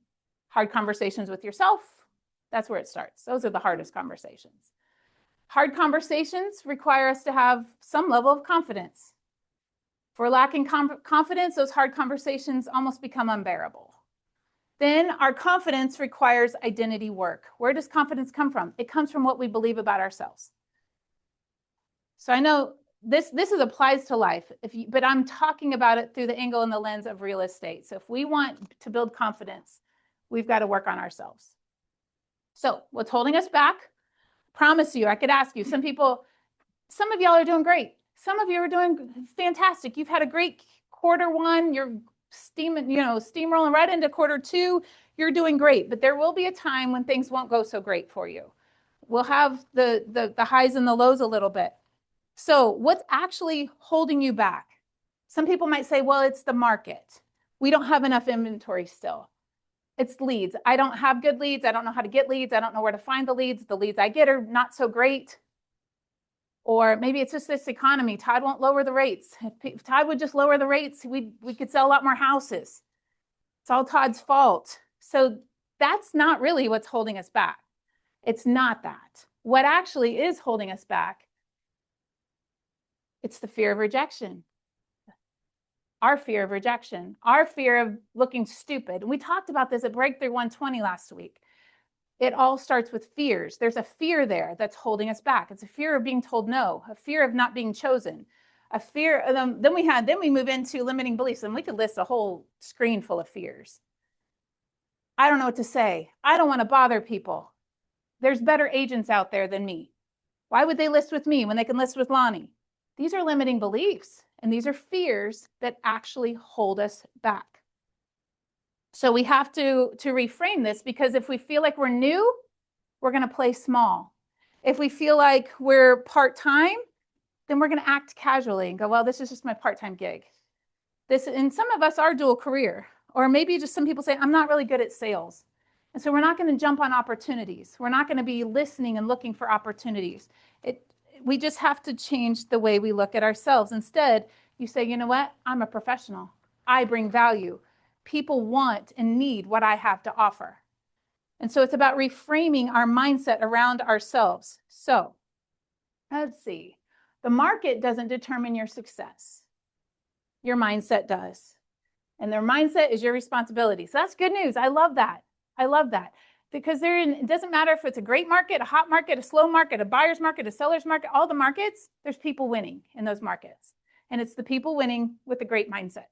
Hard conversations with yourself, that's where it starts. Those are the hardest conversations. Hard conversations require us to have some level of confidence. If we're lacking confidence, those hard conversations almost become unbearable. Then our confidence requires identity work. Where does confidence come from? It comes from what we believe about ourselves. So I know this applies to life, but I'm talking about it through the angle and the lens of real estate. So if we want to build confidence, we've got to work on ourselves. So what's holding us back? Promise you, I could ask you, some of y'all are doing great. Some of you are doing fantastic. You've had a great quarter one. You're steamrolling right into quarter two. You're doing great, but there will be a time when things won't go so great for you. We'll have the highs and the lows a little bit. So what's actually holding you back? Some people might say, well, it's the market. We don't have enough inventory still. It's leads. I don't have good leads. I don't know how to get leads. I don't know where to find the leads. The leads I get are not so great. Or maybe it's just this economy. Todd won't lower the rates. If Todd would just lower the rates, we could sell a lot more houses. It's all Todd's fault. So that's not really what's holding us back. It's not that. What actually is holding us back, it's the fear of rejection. Our fear of rejection, our fear of looking stupid. And we talked about this at Breakthrough 120 last week. It all starts with fears. There's a fear there that's holding us back. It's a fear of being told no, a fear of not being chosen, a fear. Then we move into limiting beliefs, and we could list a whole screen full of fears. I don't know what to say. I don't want to bother people. There's better agents out there than me. Why would they list with me when they can list with Lonnie? These are limiting beliefs, and these are fears that actually hold us back. So we have to reframe this, because if we feel like we're new, we're going to play small. If we feel like we're part-time, then we're going to act casually and go, well, this is just my part-time gig. And some of us are dual career, or maybe just some people say, I'm not really good at sales. And so we're not going to jump on opportunities. We're not going to be listening and looking for opportunities. We just have to change the way we look at ourselves. Instead, you say, you know what? I'm a professional. I bring value. People want and need what I have to offer. And so it's about reframing our mindset around ourselves. So let's see. The market doesn't determine your success. Your mindset does. And their mindset is your responsibility. So that's good news. I love that. I love that. Because it doesn't matter if it's a great market, a hot market, a slow market, a buyer's market, a seller's market, all the markets, there's people winning in those markets. And it's the people winning with a great mindset.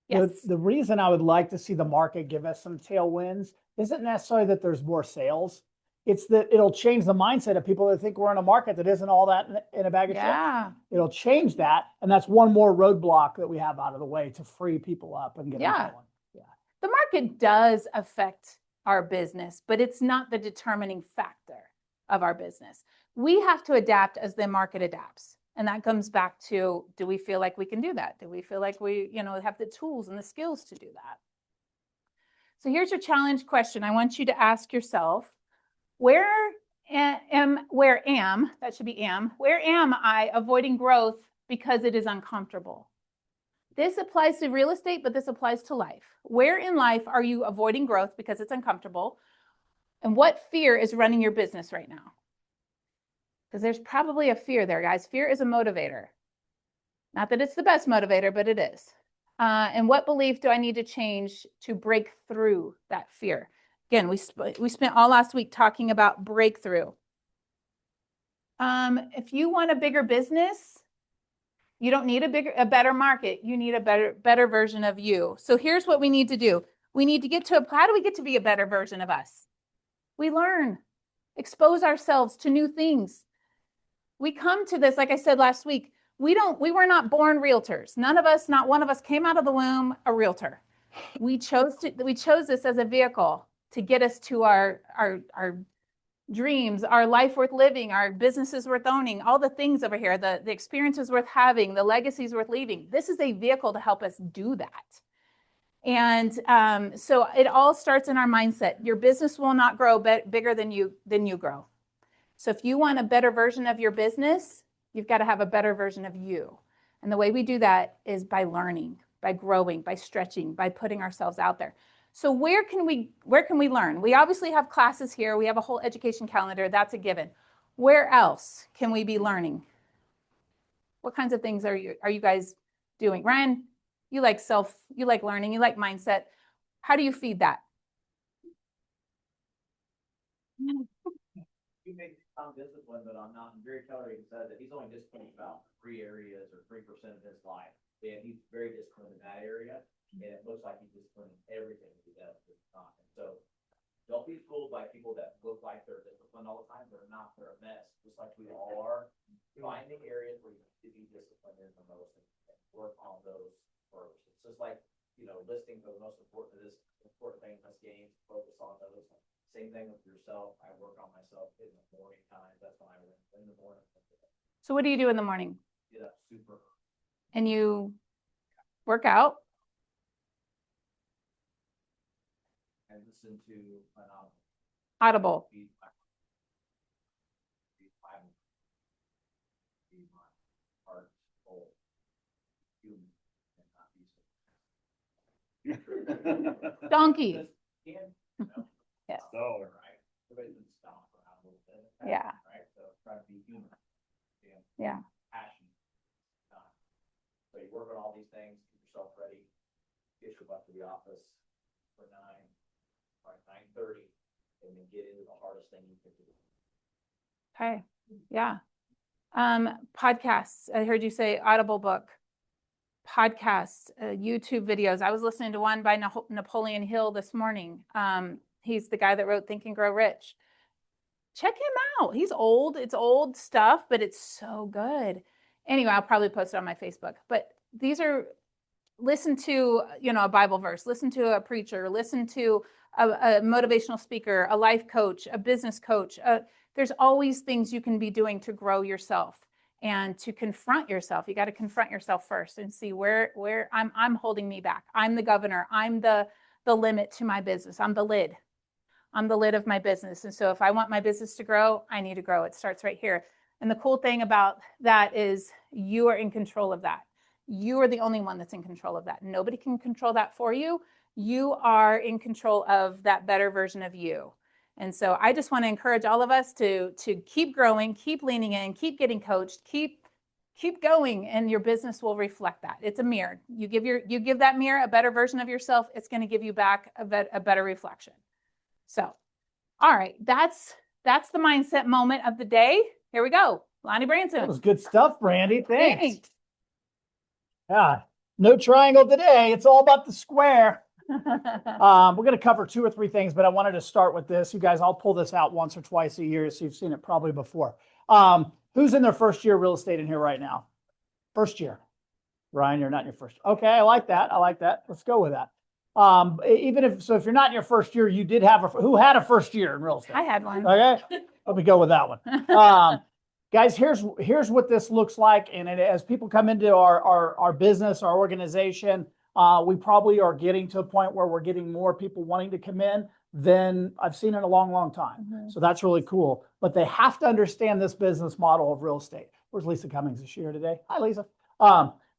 Yes. The reason I would like to see the market give us some tailwinds isn't necessarily that there's more sales. It's that it'll change the mindset of people that think we're in a market that isn't all that in a bag of chips. Yeah. It'll change that. And that's one more roadblock that we have out of the way to free people up and get them going. Yeah. The market does affect our business, but it's not the determining factor of our business. We have to adapt as the market adapts. And that comes back to, do we feel like we can do that? Do we feel like we, have the tools and the skills to do that? So here's your challenge question. I want you to ask yourself, where am I avoiding growth because it is uncomfortable? This applies to real estate, but this applies to life. Where in life are you avoiding growth because it's uncomfortable? And what fear is running your business right now? Because there's probably a fear there, guys. Fear is a motivator. Not that it's the best motivator, but it is. And what belief do I need to change to break through that fear? Again, we spent all last week talking about breakthrough. If you want a bigger business, you don't need a better market. You need a better version of you. So here's what we need to do. We need to get to how do we get to be a better version of us? We learn, expose ourselves to new things. We come to this, like I said last week, we were not born realtors. None of us, not one of us came out of the womb a realtor. We chose this as a vehicle to get us to our dreams, our life worth living, our businesses worth owning, all the things over here, the experiences worth having, the legacies worth leaving. This is a vehicle to help us do that. And so it all starts in our mindset. Your business will not grow bigger than you grow. So if you want a better version of your business, you've got to have a better version of you. And the way we do that is by learning, by growing, by stretching, by putting ourselves out there. So where can we learn? We obviously have classes here. We have a whole education calendar. That's a given. Where else can we be learning? What kinds of things are you guys doing? Ryan, you like learning, you like mindset. How do you feed that? You may sound disciplined, but I'm not. Gary Keller said that he's only disciplined about 3 areas or 3% of his life. And he's very disciplined in that area. And it looks like he's disciplined in everything he does at the time. And so don't be fooled by people that look like they're disciplined all the time. They're not. They're a mess, just like we all are. Find the areas where you need to be disciplined in the most and work on those first. It's just like, listing the most important thing in this game, focus on those. Same thing with yourself. I work on myself in the morning time. That's when I win in the morning. So what do you do in the morning? get up super early. And you work out? And listen to an Audible. Feed my heart, soul, human, and not be so. Donkey. Just can, you know, Yes. So, right? Everybody's been stomped around a little bit. Yeah. Right, so try to be human. And Yeah. passionate. So you work on all these things, get yourself ready, get your butt to the office for 9:30, and then get into the hardest thing you can do. Okay. Yeah. Podcasts. I heard you say Audible book. Podcasts, YouTube videos. I was listening to one by Napoleon Hill this morning. He's the guy that wrote Think and Grow Rich. Check him out. He's old. It's old stuff, but it's so good. Anyway, I'll probably post it on my Facebook. But these are, listen to, a Bible verse, listen to a preacher, listen to a motivational speaker, a life coach, a business coach. There's always things you can be doing to grow yourself and to confront yourself. You got to confront yourself first and see where I'm holding me back. I'm the governor. I'm the limit to my business. I'm the lid. I'm the lid of my business. And so if I want my business to grow, I need to grow. It starts right here. And the cool thing about that is you are in control of that. You are the only one that's in control of that. Nobody can control that for you. You are in control of that better version of you. And so I just want to encourage all of us to keep growing, keep leaning in, keep getting coached, keep going, and your business will reflect that. It's a mirror. You give that mirror a better version of yourself, it's going to give you back a better reflection. So, all right, that's the mindset moment of the day. Here we go. Lonnie Branson. That was good stuff, Brandy. Thanks. Thanks. Yeah, no triangle today. It's all about the square. We're going to cover 2 or 3 things, but I wanted to start with this. You guys, I'll pull this out once or twice a year, so you've seen it probably before. Who's in their first year of real estate in here right now? First year. Ryan, you're not in your first. Okay, I like that. Let's go with that. If you're not in your first year, you did have who had a first year in real estate? I had one. Okay, let me go with that one. Guys, here's what this looks like. And as people come into our business, our organization, we probably are getting to a point where we're getting more people wanting to come in than I've seen in a long, long time. Mm-hmm. So that's really cool. But they have to understand this business model of real estate. Where's Lisa Cummings? Is she here today? Hi, Lisa.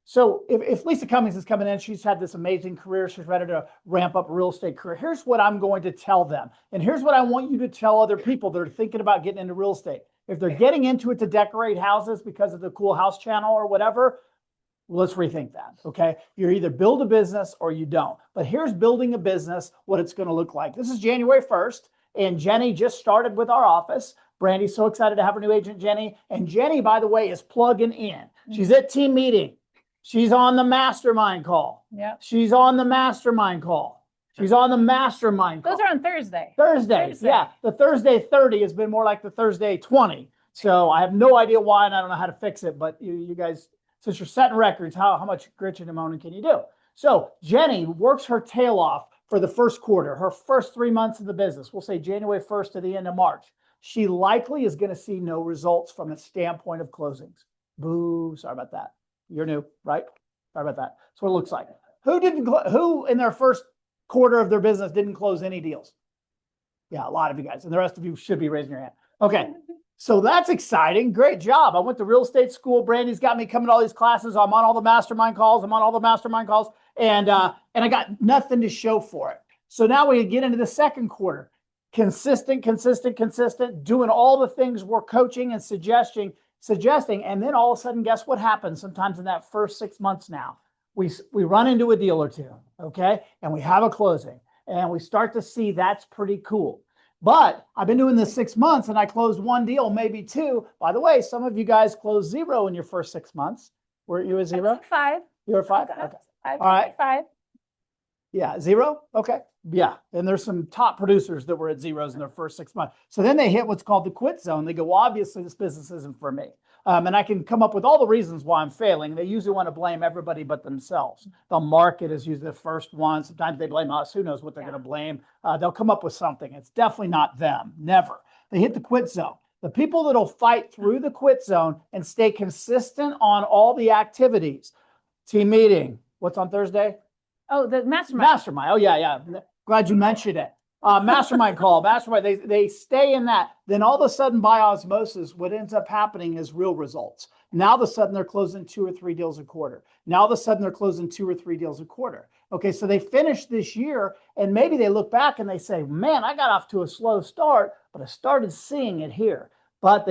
So if Lisa Cummings is coming in, she's had this amazing career. She's ready to ramp up a real estate career. Here's what I'm going to tell them. And here's what I want you to tell other people that are thinking about getting into real estate. If they're getting into it to decorate houses because of the Cool House channel or whatever, let's rethink that, okay? You either build a business or you don't. But here's building a business, what it's going to look like. This is January 1st, and Jenny just started with our office. Brandy's so excited to have her new agent, Jenny. And Jenny, by the way, is plugging in. She's at team meeting. She's on the mastermind call. Yep. She's on the mastermind call. She's on the mastermind call. Those are on Thursday. Thursday. Yeah. The Thursday 30 has been more like the Thursday 20. So I have no idea why, and I don't know how to fix it. But you guys, since you're setting records, how much gritching and moaning can you do? So Jenny works her tail off for the first quarter, her first 3 months of the business. We'll say January 1st to the end of March. She likely is going to see no results from a standpoint of closings. Boo, sorry about that. You're new, right? Sorry about that. That's what it looks like. Who in their first quarter of their business didn't close any deals? Yeah, a lot of you guys. And the rest of you should be raising your hand. Okay. So that's exciting. Great job. I went to real estate school. Brandy's got me coming to all these classes. I'm on all the mastermind calls. And I got nothing to show for it. So now we get into the second quarter. Consistent, doing all the things we're coaching and suggesting. And then all of a sudden, guess what happens sometimes in that first 6 months now? We run into a deal or two, okay? And we have a closing. And we start to see that's pretty cool. But I've been doing this 6 months and I closed 1 deal, maybe 2. By the way, some of you guys closed 0 in your first 6 months. Were you a 0? 5. You were 5? Okay. All right. 5. Yeah, 0? Okay. Yeah. And there's some top producers that were at 0s in their first 6 months. So then they hit what's called the quit zone. They go, well, obviously this business isn't for me. And I can come up with all the reasons why I'm failing. They usually want to blame everybody but themselves. The market is usually the first one. Sometimes they blame us. Who knows what they're going to blame? They'll come up with something. It's definitely not them. Never. They hit the quit zone. The people that'll fight through the quit zone and stay consistent on all the activities. Team meeting. What's on Thursday? Oh, the mastermind. Mastermind. Oh, yeah. Glad you mentioned it. Mastermind call, mastermind. They stay in that. Then all of a sudden, by osmosis, what ends up happening is real results. Now, all of a sudden, they're closing 2 or 3 deals a quarter. Now, all of a sudden, they're closing 2 or 3 deals a quarter. Okay, so they finish this year, and maybe they look back and they say, man, I got off to a slow start, but I started seeing it here. But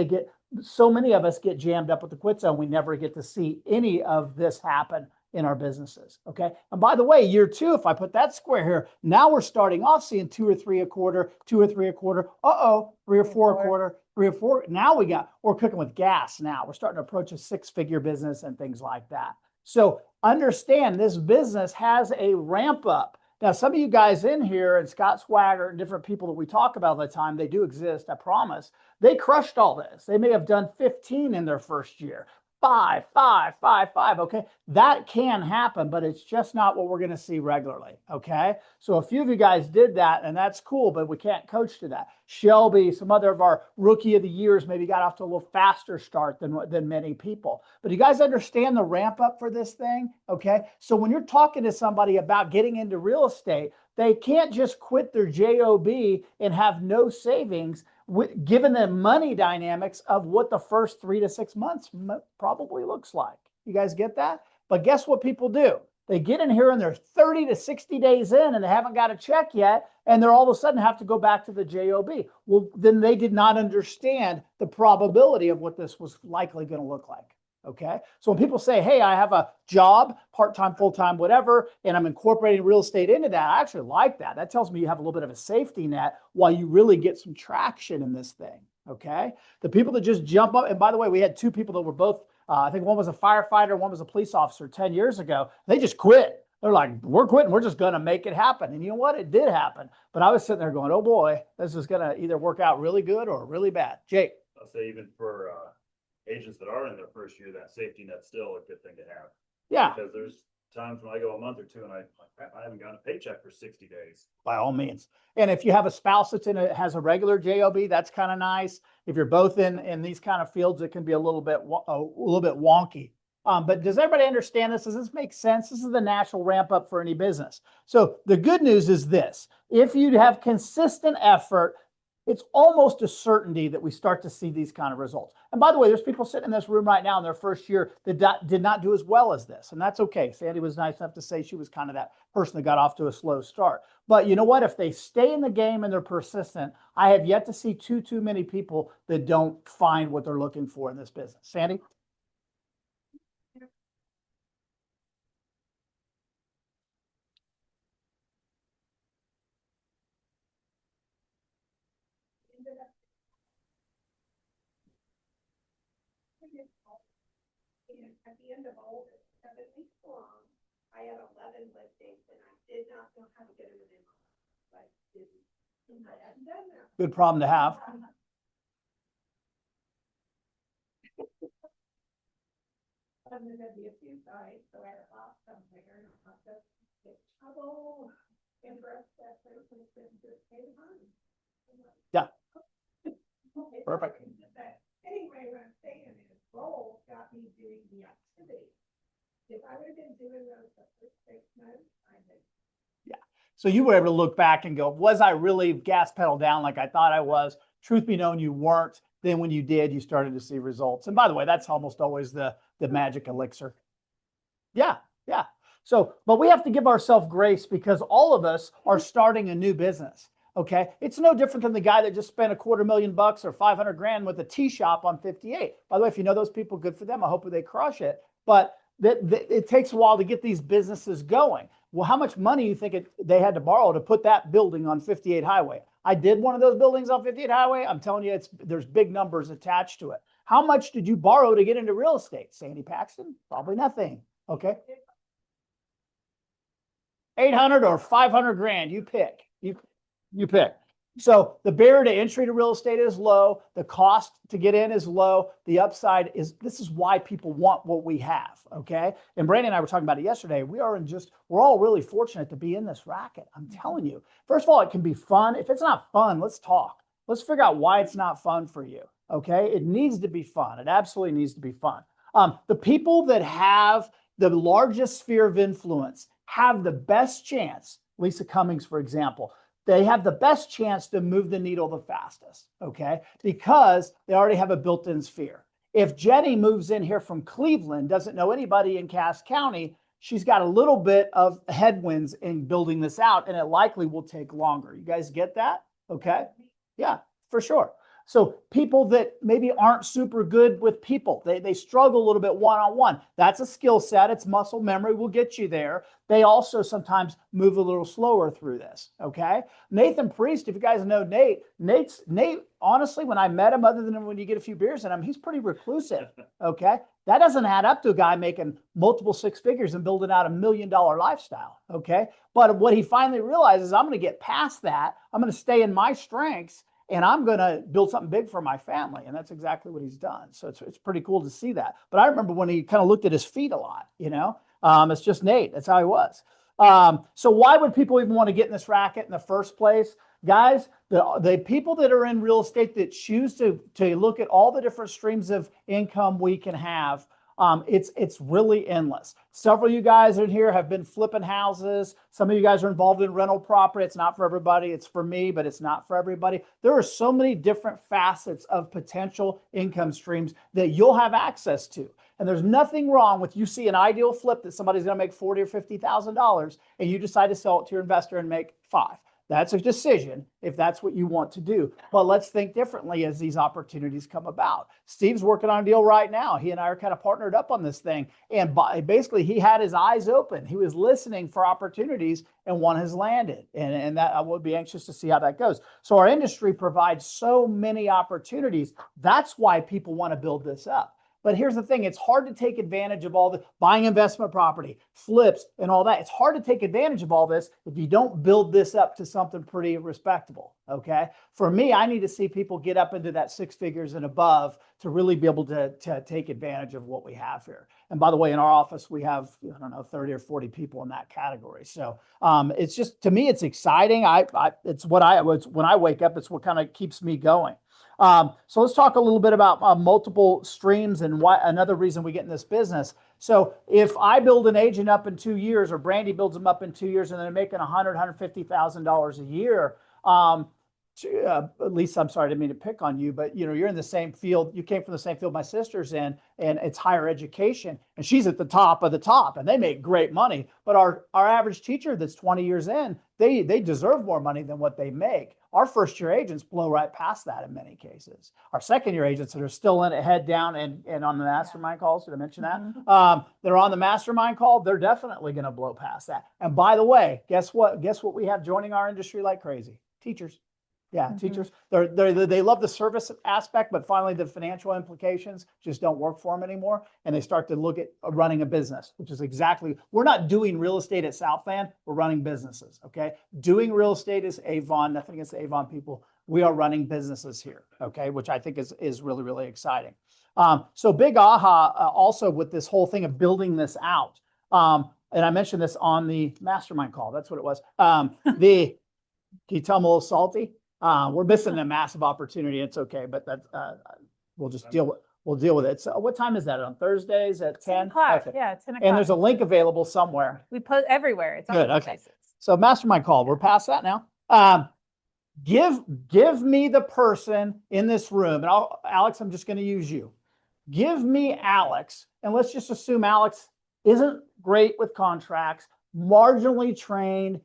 so many of us get jammed up with the quit zone. We never get to see any of this happen in our businesses. Okay. And by the way, year 2, if I put that square here, now we're starting off seeing 2 or 3 a quarter, 2 or 3 a quarter. 3 or 4 a quarter, 3 or 4. Now we're cooking with gas now. We're starting to approach a 6-figure business and things like that. So understand this business has a ramp up. Now, some of you guys in here and Scott Swagger and different people that we talk about all the time, they do exist, I promise. They crushed all this. They may have done 15 in their first year. 5, 5, 5, 5. Okay. That can happen, but it's just not what we're going to see regularly. Okay. So a few of you guys did that, and that's cool, but we can't coach to that. Shelby, some other of our rookie of the years maybe got off to a little faster start than many people. But you guys understand the ramp up for this thing? Okay. So when you're talking to somebody about getting into real estate, they can't just quit their JOB and have no savings, given the money dynamics of what the first 3 to 6 months probably looks like. You guys get that? But guess what people do? They get in here and they're 30 to 60 days in and they haven't got a check yet, and they're all of a sudden have to go back to the JOB. Well, then they did not understand the probability of what this was likely going to look like. Okay. So when people say, hey, I have a job, part-time, full-time, whatever, and I'm incorporating real estate into that, I actually like that. That tells me you have a little bit of a safety net while you really get some traction in this thing. Okay. The people that just jump up, and by the way, we had 2 people that were both, I think one was a firefighter, one was a police officer 10 years ago. They just quit. They're like, we're quitting. We're just going to make it happen. And you know what? It did happen. But I was sitting there going, oh boy, this is going to either work out really good or really bad. Jake. I'll say even for, agents that are in their first year, that safety net's still a good thing to have. Yeah. Because there's times when I go a month or 2 and I haven't gotten a paycheck for 60 days. By all means. And if you have a spouse that's has a regular JOB, that's kind of nice. If you're both in these kind of fields, it can be a little bit wonky. But does everybody understand this? Does this make sense? This is the natural ramp up for any business. So the good news is this: if you have consistent effort, it's almost a certainty that we start to see these kind of results. And by the way, there's people sitting in this room right now in their first year that did not do as well as this. And that's okay. Sandy was nice enough to say she was kind of that person that got off to a slow start. But you know what? If they stay in the game and they're persistent, I have yet to see too many people that don't find what they're looking for in this business. Sandy? And at the end of all this 7 weeks long, I had 11 listings and I did not know how to get them in. But I hadn't done that. Good problem to have. There's gonna be a few sites, so I lost somewhere and I'll have to get trouble. Interest that person just pay the money. Yeah. Perfect. Anyway, what I'm saying is goals got me doing the activity. If I would have been doing those the first 6 months, I would. Yeah. So you were able to look back and go, was I really gas pedal down like I thought I was? Truth be known, you weren't. Then when you did, you started to see results. And by the way, that's almost always the magic elixir. Yeah. Yeah. So, but we have to give ourselves grace because all of us are starting a new business. Okay. It's no different than the guy that just spent $250,000 or 500 grand with a tea shop on 58. By the way, if you know those people, good for them. I hope they crush it. But it takes a while to get these businesses going. Well, how much money do you think they had to borrow to put that building on 58 Highway? I did one of those buildings on 58 Highway. I'm telling you, there's big numbers attached to it. How much did you borrow to get into real estate? Sandy Paxton? Probably nothing. Okay. 800 or 500 grand, you pick. You pick. So the barrier to entry to real estate is low. The cost to get in is low. The upside is, this is why people want what we have. Okay. And Brandon and I were talking about it yesterday. We're all really fortunate to be in this racket. I'm telling you, first of all, it can be fun. If it's not fun, let's talk. Let's figure out why it's not fun for you. Okay. It needs to be fun. It absolutely needs to be fun. The people that have the largest sphere of influence have the best chance. Lisa Cummings, for example, they have the best chance to move the needle the fastest. Okay. Because they already have a built-in sphere. If Jenny moves in here from Cleveland, doesn't know anybody in Cass County, she's got a little bit of headwinds in building this out, and it likely will take longer. You guys get that? Okay. Yeah, for sure. So people that maybe aren't super good with people, they struggle a little bit one-on-one. That's a skill set. It's muscle memory will get you there. They also sometimes move a little slower through this. Okay. Nathan Priest, if you guys know Nate, honestly, when I met him, other than when you get a few beers in him, he's pretty reclusive. Okay. That doesn't add up to a guy making multiple six figures and building out $1 million lifestyle. Okay. But what he finally realizes, I'm going to get past that. I'm going to stay in my strengths, and I'm going to build something big for my family. And that's exactly what he's done. So it's pretty cool to see that. But I remember when he kind of looked at his feet a lot, it's just Nate. That's how he was. So why would people even want to get in this racket in the first place? Guys, the people that are in real estate that choose to look at all the different streams of income we can have, it's really endless. Several of you guys in here have been flipping houses. Some of you guys are involved in rental property. It's not for everybody. It's for me, but it's not for everybody. There are so many different facets of potential income streams that you'll have access to. And there's nothing wrong with you see an ideal flip that somebody's going to make $40,000 or $50,000 and you decide to sell it to your investor and make $5,000. That's a decision if that's what you want to do. But let's think differently as these opportunities come about. Steve's working on a deal right now. He and I are kind of partnered up on this thing. And basically, he had his eyes open. He was listening for opportunities, and one has landed. And that I would be anxious to see how that goes. So our industry provides so many opportunities. That's why people want to build this up. But here's the thing, it's hard to take advantage of all the buying investment property, flips, and all that. It's hard to take advantage of all this if you don't build this up to something pretty respectable, okay? For me, I need to see people get up into that six figures and above to really be able to take advantage of what we have here. And by the way, in our office, we have, 30 or 40 people in that category. So it's just, to me, it's exciting. It's when I wake up, it's what kind of keeps me going. So let's talk a little bit about multiple streams and why another reason we get in this business. So if I build an agent up in 2 years, or Brandy builds them up in 2 years, and they're making $150,000 a year, at least I'm sorry, I didn't mean to pick on you, but you're in the same field. You came from the same field my sister's in, and it's higher education, and she's at the top of the top, and they make great money. But our average teacher that's 20 years in, they deserve more money than what they make. Our first year agents blow right past that in many cases. Our second year agents that are still in it, head down and on the mastermind calls, did I mention that? They're on the mastermind call. They're definitely going to blow past that. And by the way, guess what? Guess what we have joining our industry like crazy? Teachers. Yeah, teachers, they love the service aspect, but finally the financial implications just don't work for them anymore. And they start to look at running a business, which is exactly, we're not doing real estate at Southland, we're running businesses, okay? Doing real estate is Avon, nothing against the Avon people. We are running businesses here, okay? Which I think is really, really exciting. So big aha also with this whole thing of building this out. And I mentioned this on the mastermind call, that's what it was. Can you tell them a little salty? We're missing a massive opportunity. It's okay, but that's we'll just deal with it. So what time is that on Thursdays at 10 o'clock? Okay. Yeah, 10 o'clock. And there's a link available somewhere. We put everywhere. It's Good. all Okay. places. So mastermind call. We're past that now. Give me the person in this room, and Alex, I'm just going to use you. Give me Alex, and let's just assume Alex isn't great with contracts, marginally trained,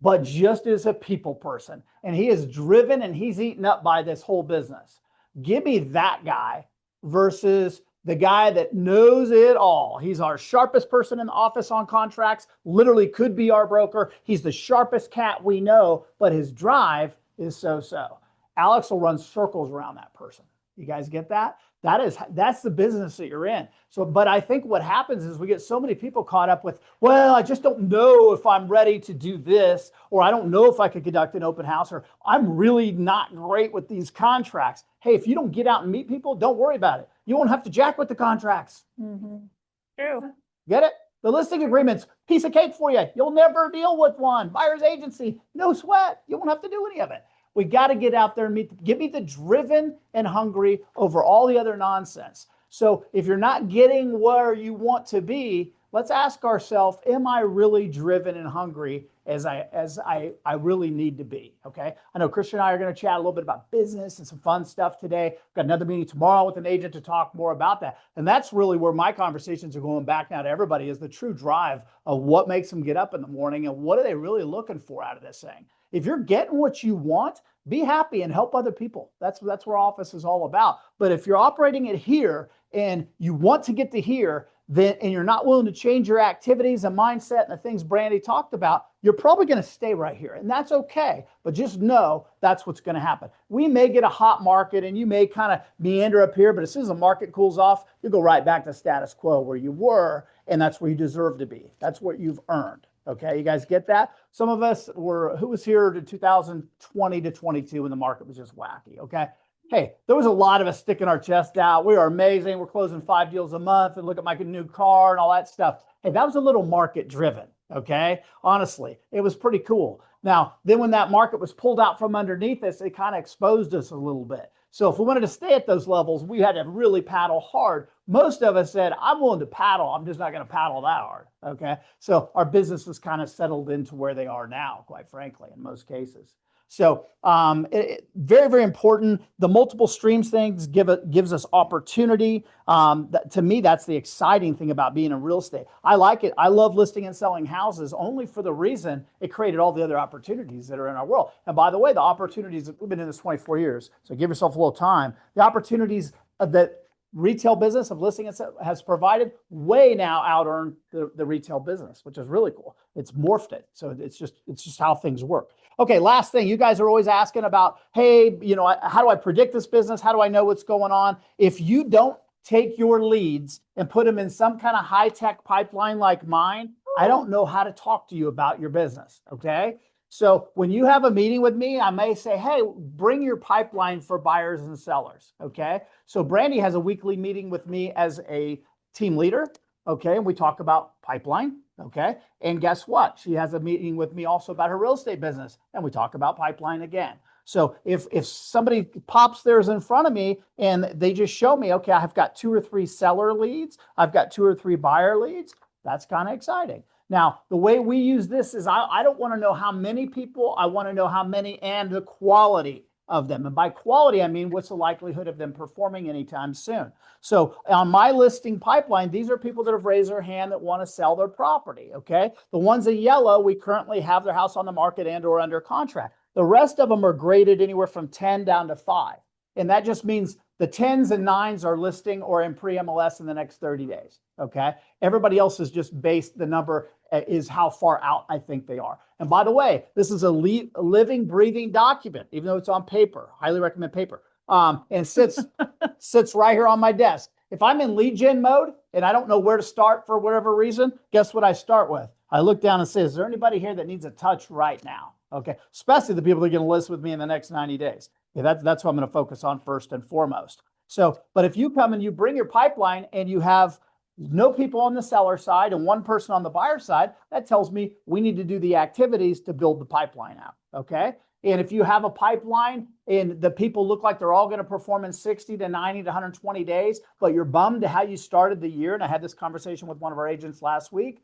but just as a people person. And he is driven and he's eaten up by this whole business. Give me that guy versus the guy that knows it all. He's our sharpest person in the office on contracts, literally could be our broker. He's the sharpest cat we know, but his drive is so-so. Alex will run circles around that person. You guys get that? That's the business that you're in. So, but I think what happens is we get so many people caught up with, well, I just don't know if I'm ready to do this, or I don't know if I could conduct an open house, or I'm really not great with these contracts. Hey, if you don't get out and meet people, don't worry about it. You won't have to jack with the contracts. True. Get it? The listing agreements, piece of cake for you. You'll never deal with one. Buyer's agency, no sweat. You won't have to do any of it. We got to get out there and give me the driven and hungry over all the other nonsense. So if you're not getting where you want to be, let's ask ourselves, am I really driven and hungry as I really need to be? Okay. I know Christian and I are going to chat a little bit about business and some fun stuff today. Got another meeting tomorrow with an agent to talk more about that. And that's really where my conversations are going back now to everybody, is the true drive of what makes them get up in the morning and what are they really looking for out of this thing. If you're getting what you want, be happy and help other people. That's where office is all about. But if you're operating it here and you want to get to here, then, and you're not willing to change your activities and mindset and the things Brandy talked about, you're probably going to stay right here. And that's okay. But just know that's what's going to happen. We may get a hot market and you may kind of meander up here, but as soon as the market cools off, you go right back to status quo where you were. And that's where you deserve to be. That's what you've earned. Okay, you guys get that? Some of us who was here to 2020 to 22 when the market was just wacky, okay? Hey, there was a lot of us sticking our chest out. We are amazing. We're closing 5 deals a month and look at my new car and all that stuff. Hey, that was a little market driven, okay? Honestly, it was pretty cool. Now, then when that market was pulled out from underneath us, it kind of exposed us a little bit. So if we wanted to stay at those levels, we had to really paddle hard. Most of us said, I'm willing to paddle. I'm just not going to paddle that hard. Okay. So our business has kind of settled into where they are now, quite frankly, in most cases. So very, very important. The multiple streams things gives us opportunity. To me, that's the exciting thing about being in real estate. I like it. I love listing and selling houses only for the reason it created all the other opportunities that are in our world. And by the way, the opportunities, we've been in this 24 years, so give yourself a little time. The opportunities that retail business of listing has provided way now out-earn the retail business, which is really cool. It's morphed it. So it's just how things work. Okay, last thing, you guys are always asking about, hey, how do I predict this business? How do I know what's going on? If you don't take your leads and put them in some kind of high-tech pipeline like mine, I don't know how to talk to you about your business, okay? So when you have a meeting with me, I may say, hey, bring your pipeline for buyers and sellers, okay? So Brandy has a weekly meeting with me as a team leader, okay? And we talk about pipeline, okay? And guess what? She has a meeting with me also about her real estate business, and we talk about pipeline again. So if somebody pops theirs in front of me and they just show me, okay, I've got 2 or 3 seller leads, I've got 2 or 3 buyer leads, that's kind of exciting. Now, the way we use this is I don't want to know how many people, I want to know how many and the quality of them. And by quality, I mean, what's the likelihood of them performing anytime soon? So on my listing pipeline, these are people that have raised their hand that want to sell their property, okay? The ones in yellow, we currently have their house on the market and or under contract. The rest of them are graded anywhere from 10 down to 5. And that just means the 10s and 9s are listing or in pre-MLS in the next 30 days, okay? Everybody else is just based, the number is how far out I think they are. And by the way, this is a living, breathing document, even though it's on paper. Highly recommend paper. And sits right here on my desk. If I'm in lead gen mode and I don't know where to start for whatever reason, guess what I start with? I look down and say, is there anybody here that needs a touch right now? Okay, especially the people that are going to list with me in the next 90 days. Okay, that's what I'm going to focus on first and foremost. So, but if you come and you bring your pipeline and you have no people on the seller side and 1 person on the buyer side, that tells me we need to do the activities to build the pipeline out, okay? And if you have a pipeline and the people look like they're all going to perform in 60 to 90 to 120 days, but you're bummed to how you started the year, and I had this conversation with one of our agents last week,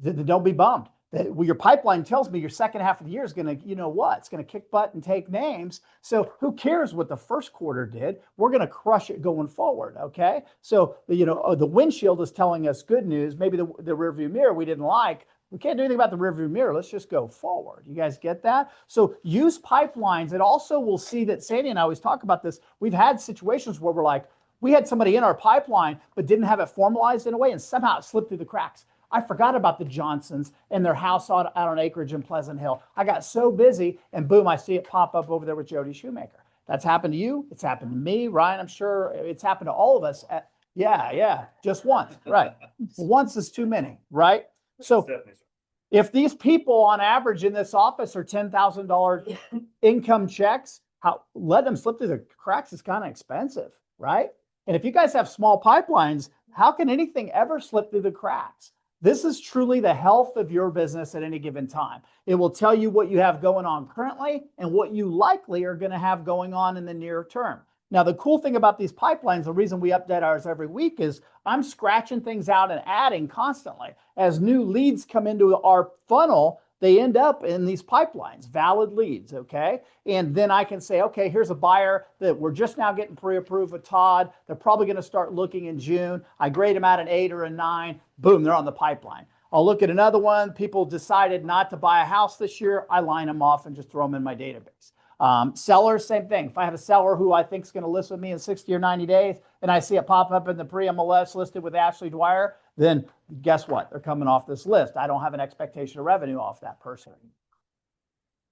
don't be bummed. Your pipeline tells me your second half of the year is going to, it's going to kick butt and take names. So who cares what the first quarter did? We're going to crush it going forward. Okay. So, the windshield is telling us good news. Maybe the rearview mirror we didn't like. We can't do anything about the rearview mirror. Let's just go forward. You guys get that? So use pipelines. And also we'll see that Sandy and I always talk about this. We've had situations where we're like, we had somebody in our pipeline, but didn't have it formalized in a way, and somehow it slipped through the cracks. I forgot about the Johnsons and their house out on acreage in Pleasant Hill. I got so busy, and boom, I see it pop up over there with Jody Shoemaker. That's happened to you. It's happened to me, Ryan. I'm sure it's happened to all of us. Yeah, just once, right? Once is too many, right? So if these people on average in this office are $10,000 income checks, let them slip through the cracks is kind of expensive, right? And if you guys have small pipelines, how can anything ever slip through the cracks? This is truly the health of your business at any given time. It will tell you what you have going on currently and what you likely are going to have going on in the near term. Now, the cool thing about these pipelines, the reason we update ours every week is I'm scratching things out and adding constantly. As new leads come into our funnel, they end up in these pipelines, valid leads, okay? And then I can say, okay, here's a buyer that we're just now getting pre-approved with Todd. They're probably going to start looking in June. I grade them at an 8 or a 9. Boom, they're on the pipeline. I'll look at another one. People decided not to buy a house this year. I line them off and just throw them in my database. Sellers, same thing. If I have a seller who I think is going to list with me in 60 or 90 days and I see it pop up in the pre-MLS listed with Ashley Dwyer, then guess what? They're coming off this list. I don't have an expectation of revenue off that person.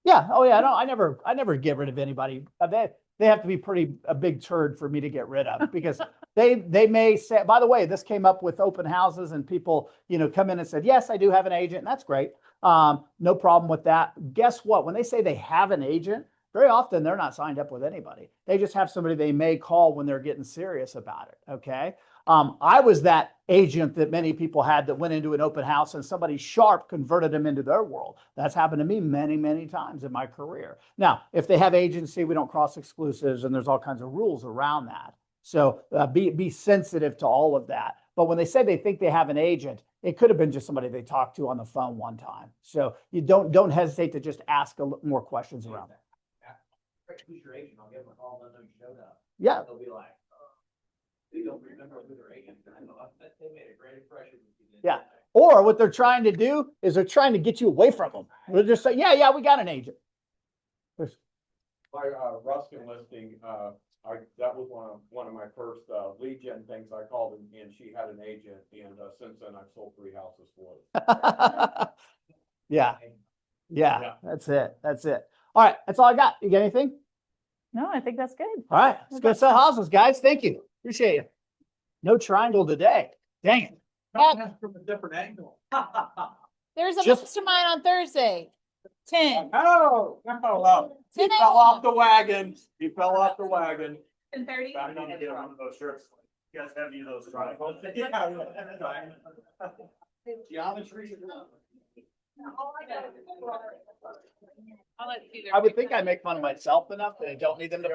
Yeah. Oh yeah. No, I never get rid of anybody. They have to be a big turd for me to get rid of because they may say, by the way, this came up with open houses and people, come in and said, yes, I do have an agent. And that's great. No problem with that. Guess what? When they say they have an agent, very often they're not signed up with anybody. They just have somebody they may call when they're getting serious about it. Okay. I was that agent that many people had that went into an open house and somebody sharp converted them into their world. That's happened to me many, many times in my career. Now, if they have agency, we don't cross exclusives and there's all kinds of rules around that. So be sensitive to all of that. But when they say they think they have an agent, it could have been just somebody they talked to on the phone one time. So you don't hesitate to just ask more questions around it. Who's your agent? I'll give them a call, let them know you showed up. Yeah. They'll be like, they don't remember who their agent is. I know, they made a great impression. Yeah. Or what they're trying to do is they're trying to get you away from them. They're just saying, yeah, we got an agent. My, Ruskin listing, that was one of my first, lead gen things I called and she had an agent and, since then I've sold 3 houses for her. Yeah. That's it. All right. That's all I got. You got anything? No, I think that's good. All right. Let's go sell houses, guys. Thank you. Appreciate you. No triangle today. Dang it. From a different angle. There's a Just- mastermind on Thursday. 10. Oh, no. He 10 fell off the wagon. He fell off the wagon. 10:30. I need to get one of those shirts. You guys have any of those triangles? Geometry. I would think I make fun of myself enough that I don't need them to.